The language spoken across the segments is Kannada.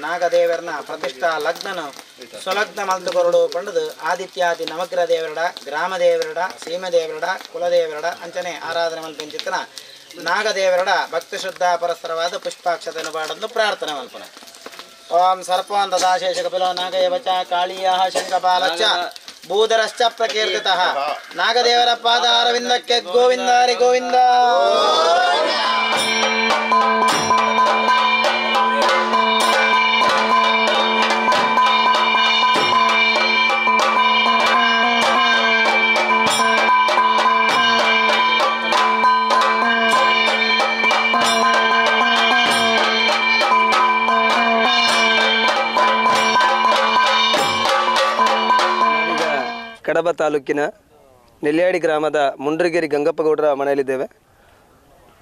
ನಾಗದೇವರನ ಪ್ರತಿಷ್ಠಾ ಲಗ್ನನು ಸ್ವಲಗ್ನ ಮಲ್ತುಕೊರಡು ಪಂಡದು ಆದಿತ್ಯಾದಿ ನವಗ್ರಹ ದೇವರಡ ಗ್ರಾಮ ದೇವರಡ ಸೀಮೆ ದೇವರಡ ಕುಲದೇವರಡ ಅಂಚನೆ ಆರಾಧನೆ ಮಲ್ಪೆಂಚಿತ್ತನ ನಾಗದೇವರಡ ಭಕ್ತಿ ಶ್ರದ್ಧಾ ಪರಸ್ಪರವಾದ ಪುಷ್ಪಾಕ್ಷತೆಯನ್ನು ಪಾಡಲು ಪ್ರಾರ್ಥನೆ ಮಲ್ಪನ. ಓಂ ಸರ್ಪಂ ದದಾಶೇಷ ಕಪಿಲೋ ನಾಗಯವಚ ಕಾಳಿಯಃ ಶಂಖಪಾಲಚ್ಚ ಭೂಧರಶ್ಚ ಪ್ರಕೀರ್ತಿತಃ. ನಾಗದೇವರ ಪಾದ ಅರವಿಂದಕ್ಕೆ ಗೋವಿಂದ ಹರಿ ಗೋವಿಂದ. ಕಡಬ ತಾಲೂಕಿನ ನೆಲ್ಯಾಡಿ ಗ್ರಾಮದ ಮುಂಡ್ರಿಗೇರಿ ಗಂಗಪ್ಪಗೌಡರ ಮನೆಯಲ್ಲಿದ್ದೇವೆ.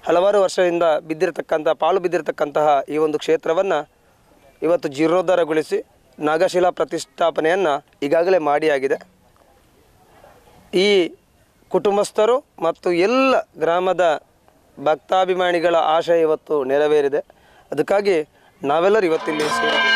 ಹಲವಾರು ವರ್ಷದಿಂದ ಪಾಳು ಬಿದ್ದಿರತಕ್ಕಂತಹ ಈ ಒಂದು ಕ್ಷೇತ್ರವನ್ನು ಇವತ್ತು ಜೀರ್ಣೋದ್ಧಾರಗೊಳಿಸಿ ನಾಗಶಿಲಾ ಪ್ರತಿಷ್ಠಾಪನೆಯನ್ನು ಈಗಾಗಲೇ ಮಾಡಿಯಾಗಿದೆ. ಈ ಕುಟುಂಬಸ್ಥರು ಮತ್ತು ಎಲ್ಲ ಗ್ರಾಮದ ಭಕ್ತಾಭಿಮಾನಿಗಳ ಆಶಯ ಇವತ್ತು ನೆರವೇರಿದೆ. ಅದಕ್ಕಾಗಿ ನಾವೆಲ್ಲರೂ ಇವತ್ತಿಲ್ಲಿ ಸೇರಿದ್ದೇವೆ.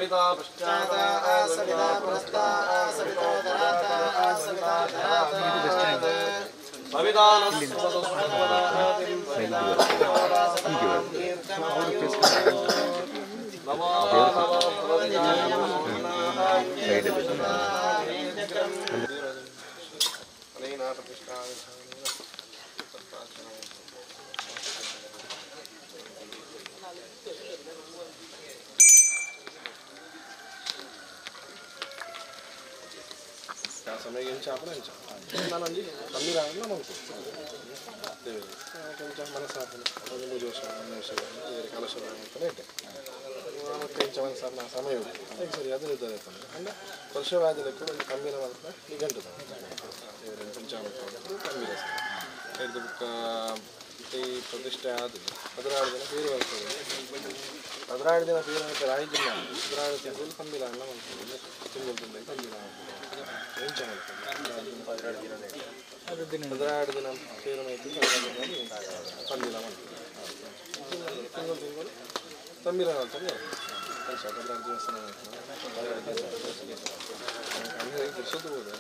सविता पश्चात् सविता पुरस्तात् सविता धरात् सविता धरात् सविता समय ನಾನಂಜಿ ಕಮ್ಮಿ ರಾಗಲ್ಲ ಮಲ್ಕು ಕೊಂಚ ಮನಸ್ಸಾಪನೆ ಒಂದು 3 ವರ್ಷ 4 ವರ್ಷ ಬೇರೆ ಕಲಶ ಅಂತಲೇ ಇಟ್ಟೆ ಮತ್ತೆ ಕೊಂಚ ಮನಸ್ಸಾಪನ ಸಮಯ ಉಂಟು ಸರಿ ಅದು ನಿರ್ಧಾರ ಇರ್ತದೆ ಅಂದರೆ ವರ್ಷವಾದಕ್ಕೆ ಒಂದು ಕಮ್ಮಿನ ಮಾತ್ರ ನಿಘಂಟು ಕೊಂಚ ಕಮ್ಮಿ ರಸ ಇದು ಬುಕ್ಕ ಈ ಪ್ರತಿಷ್ಠೆ ಆದ 16 ದಿನ ಬೇರೆ ಬರ್ತದೆ 16 ದಿನ ಬೇರೆ ಬರ್ತಾರೆ 5 ದಿನ 16 ದಿನದಲ್ಲಿ ಕಮ್ಮಿಲ ಅನ್ನ ಮಾಡ್ತಾರೆ ತಿಂಗಳು ತಿಂಗಳು ಕಮ್ಮಿಲ ಕೊಂಚ ಮಾಡ್ತಾರೆ 16 ದಿನ ಸೇರು ಕಮ್ಮಿಲ ಮಾಡ್ತಾರೆ ತಿಂಗಳು ತಿಂಗಳು ಕಮ್ಮಿಲ ಮಾಡ್ತಾರೆ ಕೊಂಚ 16 ದಿವಸ ಸುತ್ತಬಹುದು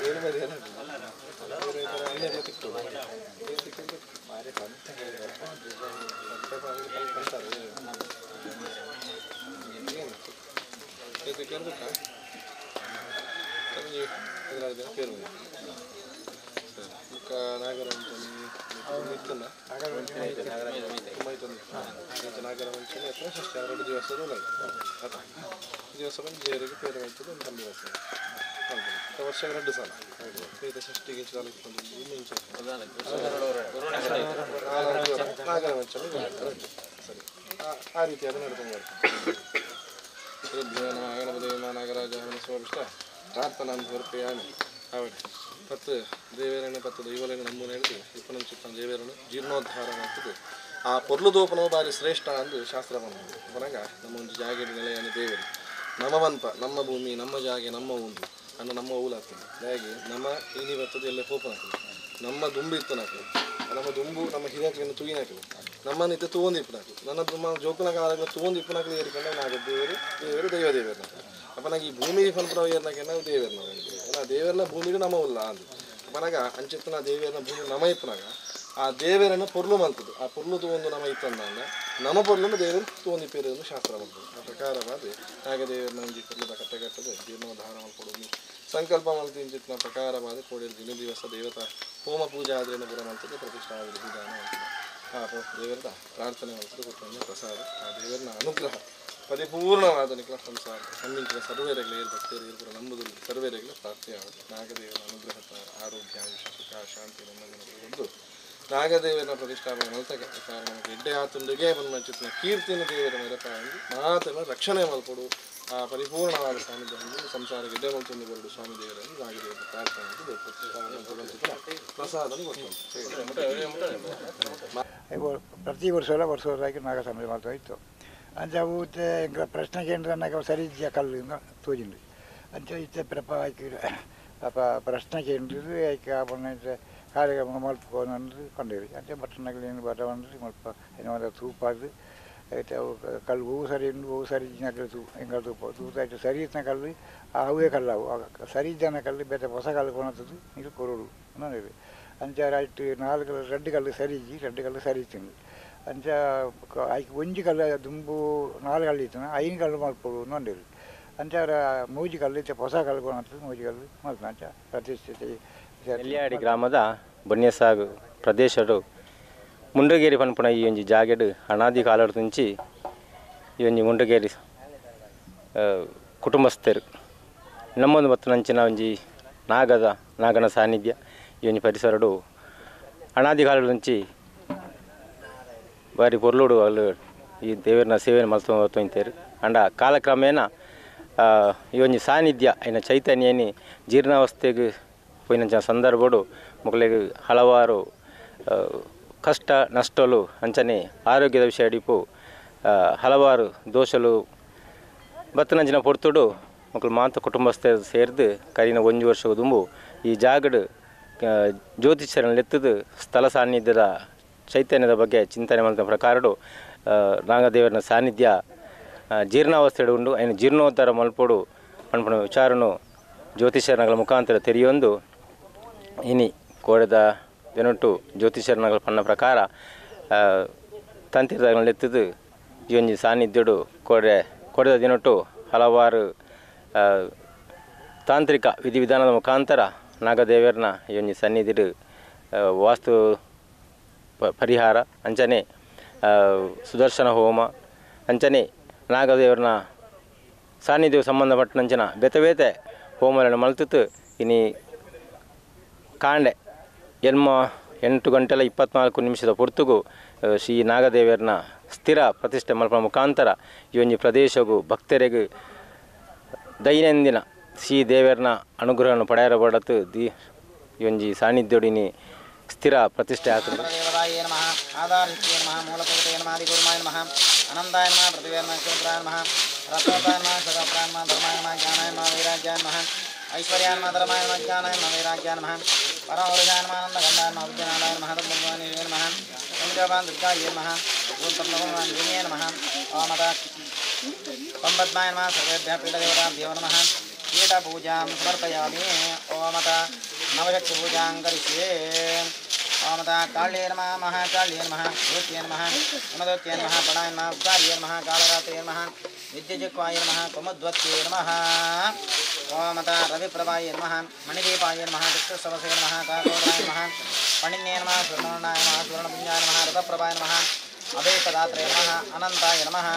ಏನು ಮೇಲೆ अन्य तिक्तु मारे ನಾಗರಂಚನಿ ನಾಗರಂಚನಿ ಅಥವಾ ಷಷ್ಠಿ 2 ದಿವಸದ ದಿವಸ ಬಂದು ದೇವರಿಗೆ ಪೇರು ಹೋಗ್ತದೆ ಒಂದು ಕಮ್ಮಿ ದಿವಸ ವರ್ಷ 2 ಸಲ ವೇದ ಷಷ್ಠಿಗೆ ಚಾಲು ನಾಗರವಂಚನೆ ಸರಿ ಆ ರೀತಿ ಅದು ನಡ್ಕೊಂಡು ಗಣಪತಿ ನಾಗರಾಜ ಸ್ವಭಿಷ್ಟ ಪ್ರಾರ್ಥನಾ ಹೊರಪೆಯಾಣಿ ಆವಡೆ ಪತ್ತು ದೇವೇರನ್ನು ಪತ್ತು ದೈವಲೇನು ನಮ್ಮನ್ನು ಹೇಳಿದು ಇಪ್ಪನ ಚಿಪ್ಪನ ದೇವೇರನ್ನು ಜೀರ್ಣೋದ್ಧಾರ ಮಾಡ್ತಿದ್ದು ಆ ಪೊರ್ಲುದೋಪನವು ಭಾರಿ ಶ್ರೇಷ್ಠ ಅಂದು ಶಾಸ್ತ್ರ ಬಂದು ಬರಂಗ ನಮ್ಮ ಒಂದು ಜಾಗದ ನೆಲೆಯನ್ನು ದೇವರು ನಮ್ಮವಂತ ನಮ್ಮ ಭೂಮಿ ನಮ್ಮ ಜಾಗೆ ನಮ್ಮ ಒಂದು ಅನ್ನ ನಮ್ಮ ಊಲಾಗ್ತದೆ ಹಾಗೆ ನಮ್ಮ ಇನಿ ಬರ್ತದೆ ಎಲ್ಲ ಪೋಪನಾಗ್ತದೆ ನಮ್ಮ ದುಂಬು ಇತ್ತನಾಗ್ತದೆ ನಮ್ಮ ದುಂಬು ನಮ್ಮ ಹಿರಿಯಕನ್ನು ತುಗಿನಾಗ್ತದೆ ನಮ್ಮನ್ನು ಇತ್ತು ತಗೊಂಡು ಇಪ್ಪನಾಗ್ತದೆ ನನ್ನ ತುಂಬ ಜೋಕನ ಕಾಲಗಳು ತಗೊಂಡು ಇಪ್ಪನಾಗ್ಲಿ ಏರಿಕೊಂಡು ನಾವು ದೇವರು ದೈವ ದೇವರು ಅಪ್ಪನಾಗ ಈ ಭೂಮಿ ಫಲಪ್ರವ ಏರ್ನಾಗೆ ನಾವು ದೇವರು ನಾವು ದೇವರನ್ನ ಭೂಮಿಗೆ ನಮ್ಮ ಉಲ್ಲ ಅಂದು ಅಪ್ಪನಾಗ ಅಂಚಿತ್ತನ ದೇವರನ್ನ ಭೂಮಿ ನಮ್ಮ ಇಪ್ಪನಾಗ ಆ ದೇವರನ್ನು ಪೊರ್ಲು ಮಲ್ತದ್ದು ಆ ಪೊರ್ಲು ತಗೊಂಡು ನಮ್ಮ ಇತ್ತಂದಾಗ ನಮ್ಮ ಪೊರ್ಲನ್ನು ದೇವರು ತಗೊಂಡು ಪೇರನ್ನು ಶಾಸ್ತ್ರ ಬಂತು ಆ ಪ್ರಕಾರವಾದ ಹಾಗೆ ದೇವರನ್ನ ಒಂದು ಪೊರ್ಲದ ಕಟ್ಟೆಗಟ್ಟದು ಜೀರ್ಣೋದ್ಧಾರ ಮಾಡ್ಕೊಡೋದು ಸಂಕಲ್ಪ ಮಲ್ತಿಂಚಿತ್ನ ಪ್ರಕಾರವಾದ ಕೋಡಿಯಲ್ಲಿ ದಿನ ದಿವಸ ದೇವತಾ ಹೋಮ ಪೂಜೆ ಆದ್ರೇನು ಬರೋ ಮಾಡ್ತದೆ ಪ್ರತಿಷ್ಠಾ ವಿಧಾನ ಮಾಡ್ತದೆ ಆ ದೇವರದ ಪ್ರಾರ್ಥನೆ ಮಾಡ್ತದೆ ಕೊಟ್ಟಂಗೆ ಪ್ರಸಾದ ಆ ದೇವರನ್ನ ಅನುಗ್ರಹ ಪರಿಪೂರ್ಣವಾದ ನಿಖಲ ಸಂಸಾರ ನಮ್ಮಿಂಚಿನ ಸರ್ವೇರೆಗಳ ಭಕ್ತರು ಇರ್ಬೋದು ನಂಬುದು ಸರ್ವೇರೆಗಳ ಪ್ರಾರ್ಥನೆಯಾಗುತ್ತೆ ನಾಗದೇವರ ಅನುಗ್ರಹ ಆರೋಗ್ಯ ಆಯುಷ ಸುಖ ಶಾಂತಿ ನಮ್ಮನ್ನು ಒಂದು ನಾಗದೇವರ ಪ್ರತಿಷ್ಠಾಪನೆ ಮಲ್ತಕ್ಕೆ ಕಾರಣ ನಮಗೆ ಎಡ್ಡೆ ಆತಂದಿಗೆ ಬಂದು ಮಂಚಿತ್ನ ಕೀರ್ತಿನ ದೇವರ ಮೆರಪಾಗಿ ಮಾತನ್ನು ರಕ್ಷಣೆ ಮಲ್ಕೊಡು ಆ ಪರಿಪೂರ್ಣವಾದ ಸಾನ್ನಿಧ್ಯ ಸಂಸಾರ ಗೆಡ್ಡೆ ಮಲ್ತೊಂದು ಬರಡು ಸ್ವಾಮಿ ದೇವರನ್ನು ನಾಗದೇವರ ಪ್ರಾರ್ಥನೆ ಪ್ರಸಾದ ಪ್ರತಿ ವರ್ಷವಾಗಿ ನಾಗ ಸಮಾಜ ಮಾಡ್ತಾ ಇತ್ತು ಅಂಚ ಊತೆ ಪ್ರಶ್ನೆ ಕೇಂದ್ರ నాకు ಸರಿ ಇದೆಯಾ ಕಲ್ಲು ತೋಜಿಂಡು ಅಂಚ ಇತ್ತೆ ಪ್ರಪ ಪಾಪ ಪ್ರಶ್ನೆ ಕೇಂದ್ರ ಆಯ್ಕೆ ಆಪಣ್ಣೆ ಕಾರ್ಯಕ್ರಮ ಮಲ್ಪಕೊಂಡು ಕೊಂಡೇರಿ ಅಂಚೆ ಬಟ್ಟಣಗಳೇನು ಬರವಂದ್ರೆ ಮಲ್ಪ ಏನೋ ತೂಪಾದು ಆಯ್ತು ಅವು ಕಲ್ಲು ಹೂವು ಸರಿ ಉಂಡು ಹೂವು ಸರಿ ನಕಲು ಹೆಂಗೆ ತೂಪ ತೂತಾಯ್ತು ಸರಿ ಇತ್ತಿನ ಕಲ್ಲು ಆ ಹೂವೇ ಕಲ್ಲು ಅವು ಸರಿ ಇದ್ದಾನ ಕಲ್ಲು ಬೇರೆ ಹೊಸ ಕಲ್ಲು ಕೊಣತದ್ದು ಇದು ಕೊರೋಡು ಅನ್ನೋದು ಅಂಚ ಆಯ್ತು 4 2 ಕಲ್ಲು ಸರಿ 2 ಕಲ್ಲು ಸರಿ ಇತ್ತು ಅಂಚ ಆಯ್ಕೆ ಒಂಜಿ ಕಲ್ಲು ದುಂಬು 4 ಕಲ್ಲು ಇತ್ತು 5 ಕಲ್ಲು ಮಲ್ಪಡು ನೋಡಿರಿ ಅಂಚ ಅವರ ಮೂಜಿ ಕಲ್ಲು ಇತ್ತು ಹೊಸ ಕಲ್ಲು ಕೊಣತದ್ದು ಮೂಜಿ ಕಲ್ಲು ಮಲ್ತು ಅಂಚ ಪ್ರತಿಷ್ಠಿತ ನೆಲ್ಯಾಡಿ ಗ್ರಾಮದ ಬನ್ಯಸಾಗು ಪ್ರದೇಶಡು ಮುಂಡ್ರಗೇರಿ ಪನ್ಪುಣ ಈ ಒಂಜಿ ಜಾಗೆಡು ಅನಾದಿ ಕಾಲದ నుంచి ಈ ಒಂಜಿ ಮುಂಡ್ರಗೇರಿ ಕುಟುಂಬಸ್ಥರು ನಮ್ಮೊಂದು ಮತ್ತು ನಂಚಿನ ಒಂಜಿ ನಾಗನ ಸಾನ್ನಿಧ್ಯ ಈ ಒಂಜಿ ಪರಿಸರಡು ಅನಾದಿ ಕಾಲದ నుంచి ಬಾರಿ ಪೊರ್ಲುಡು వాళ్ళు ಈ ದೇವರನ್ನ ಸೇವೆಯನ್ನು ಮಲ್ತೊಂತಾರೆ ಅಂಡ ಕಾಲಕ್ರಮೇಣ ಈ ಒಂಜಿ ಸಾನ್ನಿಧ್ಯ అయిన ಚೈತನ್ಯನಿ ಜೀರ್ಣಾವಸ್ಥೆಗೆ పోయిన సందర్భడు మొక్కలకు హలవారు కష్ట నష్టాలు అంచనే ఆరోగ్యದ విషయడిపు ಹಲವಾರು ದೋಷಲು ಬತ್ತನಂಚಿನ ಪೊರ್ತುಡು ಮಕ್ಕಳು ಮಾತ ಕುಟುಂಬಸ್ಥರು ಸೇರಿದು ಕರಿನ 1 ವರ್ಷ ದುಂಬು ಈ ಜಾಗಡು ಜ್ಯೋತಿಷ್ಯರನ್ನು ಎತ್ತದು ಸ್ಥಳ ಸಾನ್ನಿಧ್ಯದ ಚೈತನ್ಯದ ಬಗ್ಗೆ ಚಿಂತನೆ ಮಾಡಿದ ಪ್ರಕಾರಡು ನಾಗದೇವರನ ಸಾನ್ನಿಧ್ಯ ಜೀರ್ಣಾವಸ್ಥೆಡು ಉಂಡು ಐನು ಜೀರ್ಣೋದ್ಧಾರ ಮಲ್ಪೊಡು ಪನ್ಪುನ ವಿಚಾರನು ಜ್ಯೋತಿಷರ್ನಗಳ ಮುಖಾಂತರ ತೆರೆಯೊಂದು ಇನಿ ಕೋಡೆದ ದಿನೊಟ್ಟು ಜ್ಯೋತಿಷರ್ನಗಳ ಪನ್ನ ಪ್ರಕಾರ ತಂತಿರಗಳೆತ್ತದು ಈ ಒಂಜಿ ಸಾನ್ನಿಧ್ಯಡು ಕೋಡೆದ ದಿನೊಟ್ಟು ಹಲವಾರು ತಾಂತ್ರಿಕ ವಿಧಿವಿಧಾನದ ಮುಖಾಂತರ ನಾಗದೇವರನ್ನ ಈ ಒಂಜಿ ಸನ್ನಿಧಿಡು ವಾಸ್ತು ಪರಿಹಾರ ಅಂಚನೆ ಸುದರ್ಶನ ಹೋಮ ಅಂಚನೆ ನಾಗದೇವರನ್ನ ಸಾನ್ನಿಧ್ಯವು ಸಂಬಂಧಪಟ್ಟಂಚಿನ ಬೇತೆ ಹೋಮಗಳನ್ನು ಮಲ್ತಿತ್ತು ಇನಿ ಕಾಂಡೆ 8 ಗಂಟೆಲ 24 ನಿಮಿಷದ ಪೊರ್ತುಗು ಶ್ರೀ ನಾಗದೇವರನ್ನ ಸ್ಥಿರ ಪ್ರತಿಷ್ಠೆ ಮಲ್ಪನ ಮುಖಾಂತರ ಈ ಒಂಜಿ ಪ್ರದೇಶಗೂ ಭಕ್ತರಿಗೂ ದೈನಂದಿನ ಶ್ರೀ ದೇವರನ್ನ ಅನುಗ್ರಹವನ್ನು ಪಡೆಯಬಡತು ಈ ಒಂಜಿ ಸಾನ್ನಿಧ್ಯಡಿನಿ ಸ್ಥಿರ ಪ್ರತಿಷ್ಠೆ ಆಗ್ತದೆ. ದೇವತಾಯ ನಮಃ ಆಧಾರನಿತ್ಯೇ ನಮಃ ಮೂಲಭೂತೇ ನಮಃ ಆದಿಗುರುಮಾಯ ನಮಃ ಅನಂತಾಯ ನಮಃ ಪೃಥಿವೇ ನಮಃ ಕ್ಷೇತ್ರಾಯ ನಮಃ ರತ್ನೋತಾಯ ನಮಃ ಶತಪ್ರಾಯ ನಮಃ ಧರ್ಮಾಯ ನಮಃ ಜ್ಞಾನಾಯ ನಮಃ ವೈರಾಗ್ಯಾಯ ನಮಃ ಐಶ್ವರ್ಯಾಯ ನಮಃ ಧರ್ಮಾಯ ನಮಃ ಜ್ಞಾನಾಯ ನಮಃ ವೈರಾಗ್ಯಾಯ ನಮಃ ಪರಮೌರುಷಾಯ ನಮಃ ಆನಂದಗಂಧಾಯ ನಮಃ ವಿದ್ಯಾನಾಯ ನಮಃ ತದ್ಭಗವಾನೇ ನಮಃ ಓಂ ದುರ್ಗಾಯ ನಮಃ ಓಂ ತದ್ಭಗವಾನೇ ನಮಃ ಓಂ ಪಂಪದ್ಮಾಯ ನಮಃ ಸರ್ವೇಭ್ಯಃ ಪೀಠದೇವತಾಭ್ಯೋ ನಮಃ ಪೀಠಪೂಜಾಂ ಸಮರ್ಪಯಾಮಿ ಓಂ ನವಶಕ್ತಿಪೂಜಾಂ ಕರಿಷ್ಯೆ ಓಂ ಕಾಳ್ಯೇ ನಮಃ ಮಹಾಕಾಳ್ಯೇ ನಮಃ ಜ್ಯೋತ್ಯೇ ನಮಃ ಯಮದೋತ್ಯೇ ನಮಃ ಪಣಾಯ ನಮಃ ಉದ್ಧಾರ್ಯೇ ನಮಃ ಕಾಳರಾತ್ರೇ ನಮಃ ವಿದ್ಯುಜಿಕ್ವಾಯ ನಮಃ ಕುಮುದ್ವತ್ಯೇ ನಮಃ ಓಂ ರವಿಪ್ರಭಾಯ ನಮಃ ಮಣಿದೀಪಾಯ ನಮಃ ದಿಕ್ಷುಸವಸೇ ನಮಃ ಕಾಕೋದರಾಯ ನಮಃ ಪಣಿನ್ಯೇ ನಮಃ ಸುವರ್ಣಾಯ ನಮಃ ಸುವರ್ಣಪುಂಜಾಯ ನಮಃ ರಥಪ್ರಭಾಯ ನಮಃ ಅಭೇಕದಾತ್ರೇ ನಮಃ ಅನಂತಾಯ ನಮಃ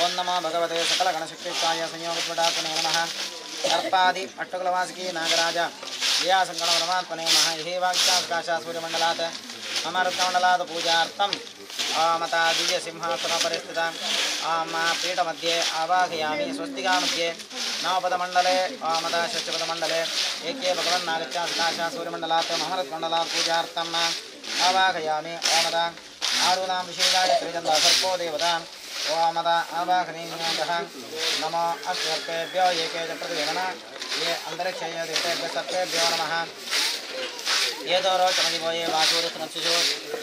ಓಂ ನಮೋ ಭಗವತೆ ಸಕಲಗಣಶಕ್ತಿಯುಕ್ತಾಯ ಸಂಯೋಗದ್ವಟಾತ್ಮನೇ ನಮಃ ಸರ್ಪಾದಿ ಅಟ್ಟುಕುಲವಾಸಿಕಿ ನಾಗರಾಜ ಧ್ಯಾಸಂಗಣಪರಮಾತ್ಮನೇ ನಮಃ ಹೇ ವಾಕ್ಯಾಕಾಶ ಸೂರ್ಯಮಂಡಲಾತ್ ಮಮ ಋತಮಂಡಲಾತ್ ಪೂಜಾರ್ಥಂ ದಿವ್ಯ ಸಿಂಹಾಸನ ಪರಿಸ್ಥಿತ ಪೀಠಮಧ್ಯೆ ಆವಾಹಯಾಮಿ ಸ್ವಸ್ತಿಕಾ ಮಧ್ಯೆ ನವಪದಮಂಡಲೆ ಷಷ್ಠಪದಮಂಡಲೆ ಏಕೆ ಭಗವನ್ನಾಗತ್ಯಾಕಾಶ ಸೂರ್ಯಮಂಡಲಾತ್ ಮಮ ಋತಮಂಡಲಾತ್ ಪೂಜಾರ್ಥಂ ಆವಾಹಯಾಮಿ ಆರುಣಾಂ ವಿಶೇಷಾಯ ತ್ರಿಜಂದ ಸರ್ಪೋ ದೇವತಾ ಆವಾಹನೀಯಃ ನಮೋ ಅಸ್ವರ್ಪೇಭ್ಯೋ ಏಕೆ ಚ ಪ್ರತಿವೇದನ ये अंतरिक्षय देवतेभ्यः सर्पेभ्यो नमः ये दोरो चमदिवो ये वाचूरुस्नक्षुषु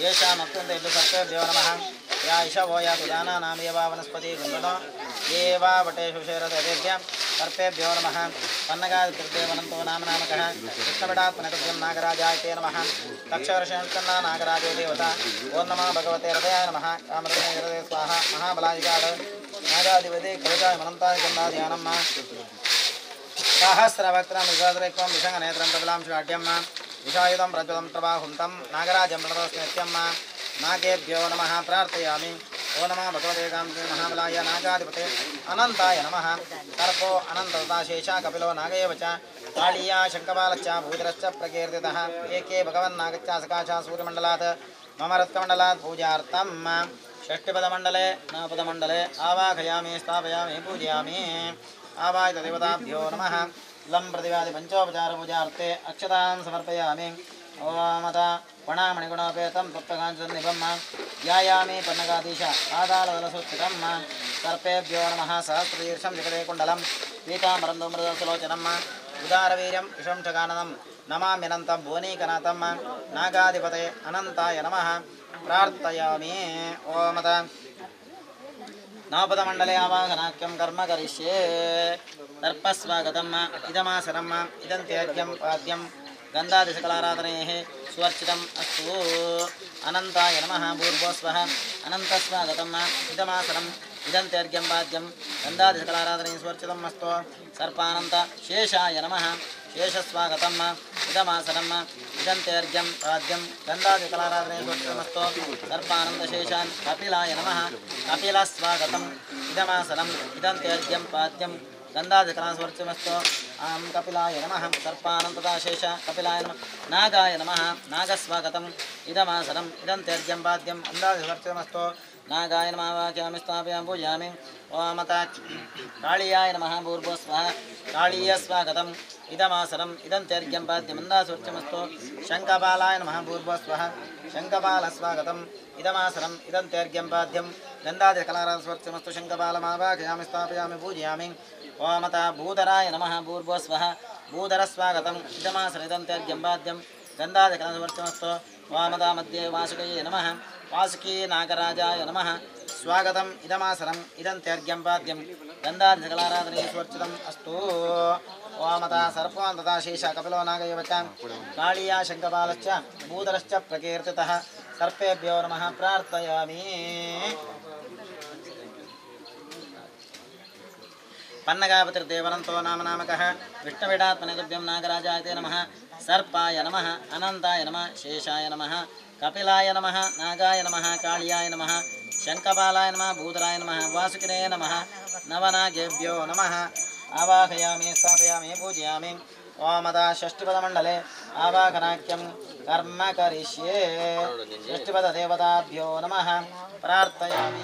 येषामत्यन्तेभ्यः सर्पेभ्यो नमः या इषवो या सुदानानां ये वा वनस्पति गन्धनो ये वा वटेषु शेरदेभ्यः सर्पेभ्यो नमः पन्नगादिदेवनन्तो नामनामकः कृष्णपटात्मनकभ्यं नागराजाय ते नमः तक्षवर्षणकन्ना नागराजो देवता ओं नमः भगवते हृदयाय नमः कामरणे हृदये स्वाहा महाबलाय नागाधिपते कवचाय मनन्ताय गन्धाध्यानम् सहस्रवक्त्रं विश्वाद्रैक्वं विषङ्गनेत्रं प्रबलां शिवाढ्यं विषायुधं प्रज्वलं प्रबाहुन्तं नागराजं प्रणतोऽस्म्यत्यं नागेभ्यो नमः प्रार्थयामि ओ नमः भगवते कान्ते महाबलाय नागाधिपते अनन्ताय नमः सर्पो अनन्ततथाशेषा कपिलो नागेव च काळीया शङ्खपालश्च भूधरश्च प्रकीर्तितः एके भगवन्नागच्च सकाशा सूर्यमण्डलात् मम रत्कमण्डलात् पूजार्थं षष्ठपदमण्डले नवपदमण्डले आवाहयामि स्थापयामि पूजयामि आवाहित देवताभ्यो नमः लं प्रतिवादि पंचोपचार पूजार्थे अक्षतां समर्पयामि ओम वणामणिगुणोपेतं तत्त्वकाञ्चनिभं ध्यायामि पन्नगाधीश पादालदलसुस्थितं सर्पेभ्यो नमः सहस्रशीर्षं जगदे कुण्डलं पीताम्बरं धूम्रदसलोचनं उदारवीर्यं विशंशकाननं नमाम्यनन्तं भुवनीकनाथं नागाधिपते अनन्ताय नमः प्रार्थयामि ओम नवपदमण्डले आवाहनाख्यं कर्म करिष्ये दर्पस्वागतम् इदमासनम् इदन्त्यर्घ्यं पाद्यं गन्धादिसकलाराधनेः सुवर्चितम् अस्तु अनन्ताय नमः भूर्भुवस्वः अनन्तस्वागतम् इदमासनम् इदन्त्यर्घ्यं पाद्यं गन्धादिसकलाराधनेः सुवर्चितम् अस्तु सर्पानन्त शेषाय नमः शेषस्वागतम् इदमासनम् इदन्त्यर्घ्यं पाद्यं गन्धादिकलाराधनेः सुवर्चितमस्तु सर्पानन्दशेषान् कपिलाय नमः कपिलस्वागतम् इदमासनम् इदन्त्यर्घ्यं पाद्यं गन्धादिकलास्वर्चमस्तु कपिलाय नमः सर्पानन्तदाशेष कपिलाय नमः नागाय नमः नागस्वागतम् इदमासनम् इदन्त्यर्घ्यं पाद्यं गन्धादिस्वर्चमस्तु नागाय नमः वाक्यामि स्थापयामि पूजयामि ओम काळीयाय नमः भूर्भुवस्वः काळीयस्वागतम् इदमासनम् इदन्त्यर्घ्यं पाद्यं गन्धादिस्वर्चमस्तु शङ्खपालाय नमः भूर्भुवस्वः शङ्खपालस्वागतम् इदमासनम् इदन्त्यर्घ्यं पाद्यं गन्धादिकलारास्वर्चमस्तु शङ्खपालमावाहयामि स्थापयामि पूजयामि ओम भूधराय नमः भूर्भुवस्वः भूधरस्वागतम् इदमासनमिदन्त्यर्घ्यं पाद्यं गन्धादिकलास्वर्चमस्तु ओम मध्ये वासुकये नमः वासुकी नागराजाय नमः स्वागतम् इदमासनम् इदन्त्यर्घ्यं पाद्यं गन्धादिसकलाराधने स्वर्चितम् अस्तु ओमता सर्पं तथा शेष कपिलो नागैव च काळीया शङ्खपालश्च भूधरश्च प्रकीर्तितः सर्पेभ्यो नमः प्रार्थयामि पन्नगापतिर्देवनन्तो नामनामकः विष्णुविडात्मनेतुभ्यं नागराजाय नमः सर्पाय नमः अनन्ताय नमः शेषाय नमः कपिलाय नमः नागाय नमः काळीयाय नमः शङ्खपालाय नमः भूधराय नमः वासुकिने नमः नवनागेभ्यो नमः आवाहयामि स्थापयामि पूजयामि ओमदा षष्टिपदमण्डले आवाहनाख्यं कर्म करिष्ये षष्टिपददेवताभ्यो नमः प्रार्थयामि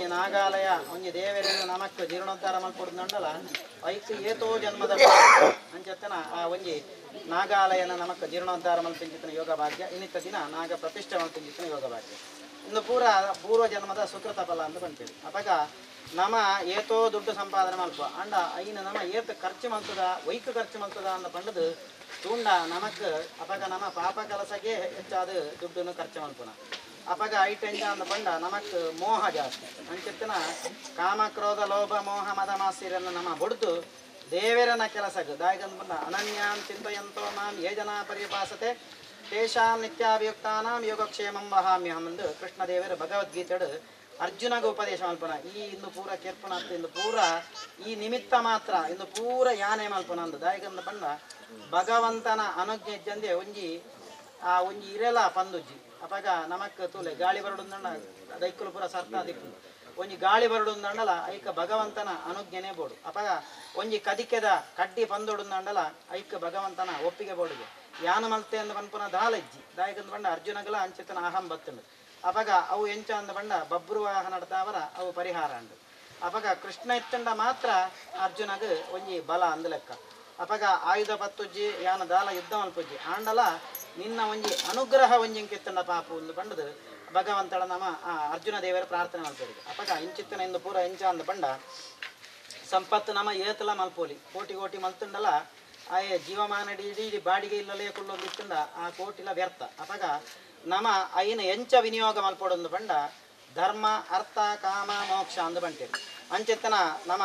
ಒಂಜಿ ನಾಗಾಲಯ ಒಂಜಿ ದೇವರನ್ನು ನಮಕ್ ಜೀರ್ಣೋದ್ಧಾರ ಮಲ್ಪೊಡುಂಡಲ ಐಕ್ ಏತೋ ಜನ್ಮದ ಅಂಚೆತ್ತನ ಆ ಒಂಜಿ ನಾಗಾಲಯನ ನಮಕ್ ಜೀರ್ಣೋದ್ಧಾರ ಮಲ್ಪಿಂಚಿತ್ತಿನ ಯೋಗ ಭಾಗ್ಯ ಇನ್ನಿತ್ತ ದಿನ ನಾಗ ಪ್ರತಿಷ್ಠೆ ಮಲ್ಪಿಂಚಿತ್ತಿನ ಯೋಗ ಭಾಗ್ಯ ಇನ್ನು ಪೂರ್ವ ಜನ್ಮದ ಸುಕೃತ ಫಲ ಅಂತ ಬಂತೇವೆ ಅಪಗ ನಮ ಏತೋ ದುಡ್ಡು ಸಂಪಾದನೆ ಮಲ್ಪ ಅಂಡ ಐನ ನಮ ಏತ್ ಖರ್ಚು ಮಲ್ತದ ವೈಕ್ ಖರ್ಚು ಮಲ್ತದ ಅಂತ ಪಂಡದು ತೂಂಡ ನಮಕ್ ಅಪಗ ನಮ ಪಾಪ ಕೆಲಸಕ್ಕೆ ಹೆಚ್ಚಾದ ದುಡ್ಡನ್ನು ಖರ್ಚು ಮಲ್ಪುನ ಅಪಗ ಐಟೆಂಜ ಅಂತ ಬಂಡ ನಮಕ್ ಮೋಹ ಜಾಸ್ತಿ ಅಂಚೆತ್ತಿನ ಕಾಮ ಕ್ರೋಧ ಲೋಭ ಮೋಹ ಮದ ಮಾಸ್ತಿರನ್ನು ನಮ್ಮ ಬಡ್ದು ದೇವರನ ಕೆಲಸಕ್ಕೆ ದಾಯಕಂತ ಬಂದ ಅನನ್ಯಾನ್ ಚಿಂತಯಂತೋ ಮಾಂ ಯೇ ಜನ ಪರಿಪಾಸತೆ ತೇಷಾಂ ನಿತ್ಯಾಭಿಯುಕ್ತಾನಾಂ ಯೋಗಕ್ಷೇಮಂ ವಹಾಮ್ಯಹಂ ಎಂದು ಕೃಷ್ಣದೇವರು ಭಗವದ್ಗೀತೆಡು ಅರ್ಜುನಗೆ ಉಪದೇಶ ಮಲ್ಪನ ಈ ಇಂದು ಪೂರ ಕೆರ್ಪುನ ಅಂತ ಇಂದು ಪೂರ ಈ ನಿಮಿತ್ತ ಮಾತ್ರ ಇಂದು ಪೂರ ಯಾನೆ ಮಲ್ಪನ ಅಂದು ದಾಯಕಂತ ಬಂಡ ಭಗವಂತನ ಅನುಜ್ಞೆ ಇದ್ದಂದೆ ಒಂಜಿ ಇರೆಲ ಪಂದುಜ್ಜಿ ಅಪಗ ನಮಕ್ ತೂಲೆ ಗಾಳಿ ಬರಡುಂದಂಡ ದೈಕ್ಕಲು ಪೂರ ಸರ್ತ ದಿಕ್ಕು ಒಂಜಿ ಗಾಳಿ ಬರಡುಂದಂಡಲ ಐಕ ಭಗವಂತನ ಅನುಜ್ಞೆನೆ ಬೋಡು ಅಪಗ ಒಂಜಿ ಕದಿಕೆದ ಕಡ್ಡಿ ಪಂದೊಡುಂದಂಡಲ ಐಕ ಭಗವಂತನ ಒಪ್ಪಿಗೆ ಬೋಡುಗೆ ಯಾನು ಮಲ್ತೆ ಅಂದ ಪನ್ಪುನ ದಾಲಜ್ಜಿ ದಾಯಕಂದ ಬಂಡ ಅರ್ಜುನಗಲ ಅಂಚಿತನ ಅಹಂ ಬತ್ತುಂಡು ಅಪಗ ಅವು ಎಂಚ ಅಂದ ಬಂಡ ಬಬ್ರುವಾಹ ನಡ್ತಾವರ ಅವು ಪರಿಹಾರ ಅಂಡು ಅಪಗ ಕೃಷ್ಣ ಇತ್ತಂಡ ಮಾತ್ರ ಅರ್ಜುನಗ ಒಂಜಿ ಬಲ ಅಂದ ಲೆಕ್ಕ ಅಪಗ ಆಯುಧ ಪತ್ತುಜ್ಜಿ ಯಾನ ದಾಲ ಯುದ್ಧ ಮಲ್ಪುಜ್ಜಿ ಆಂಡಲ ನಿನ್ನ ಒಂಜಿ ಅನುಗ್ರಹ ಒಂಜಿಂಕಿತ್ತಂಡ ಪಾಪು ಒಂದು ಬಂಡದು ಭಗವಂತಳ ನಮ ಅರ್ಜುನ ದೇವರ ಪ್ರಾರ್ಥನೆ ಮಲ್ಪೋದು ಅಪಗ ಇಂಚಿತ್ತನ ಇಂದು ಪೂರ ಎಂಚ ಅಂದ ಬಂಡ ಸಂಪತ್ತು ನಮ ಏತಲ ಮಲ್ಪೋಲಿ ಕೋಟಿ ಮಲ್ತುಂಡಲ ಆಯೆ ಜೀವಮಾನ ಇಡೀ ಬಾಡಿಗೆ ಇಲ್ಲಲೇ ಕುಳ್ಳೊಂದಿತ್ತುಂಡ ಆ ಕೋಟಿಲ ವ್ಯರ್ಥ ಅಪಗ ನಮ ಐನ ಎಂಚ ವಿನಿಯೋಗ ಮಲ್ಪೋಡೊಂದು ಬಂಡ ಧರ್ಮ ಅರ್ಥ ಕಾಮ ಮೋಕ್ಷ ಅಂದು ಬಂಟೇವೆ ಅಂಚೆತ್ತನ ನಮ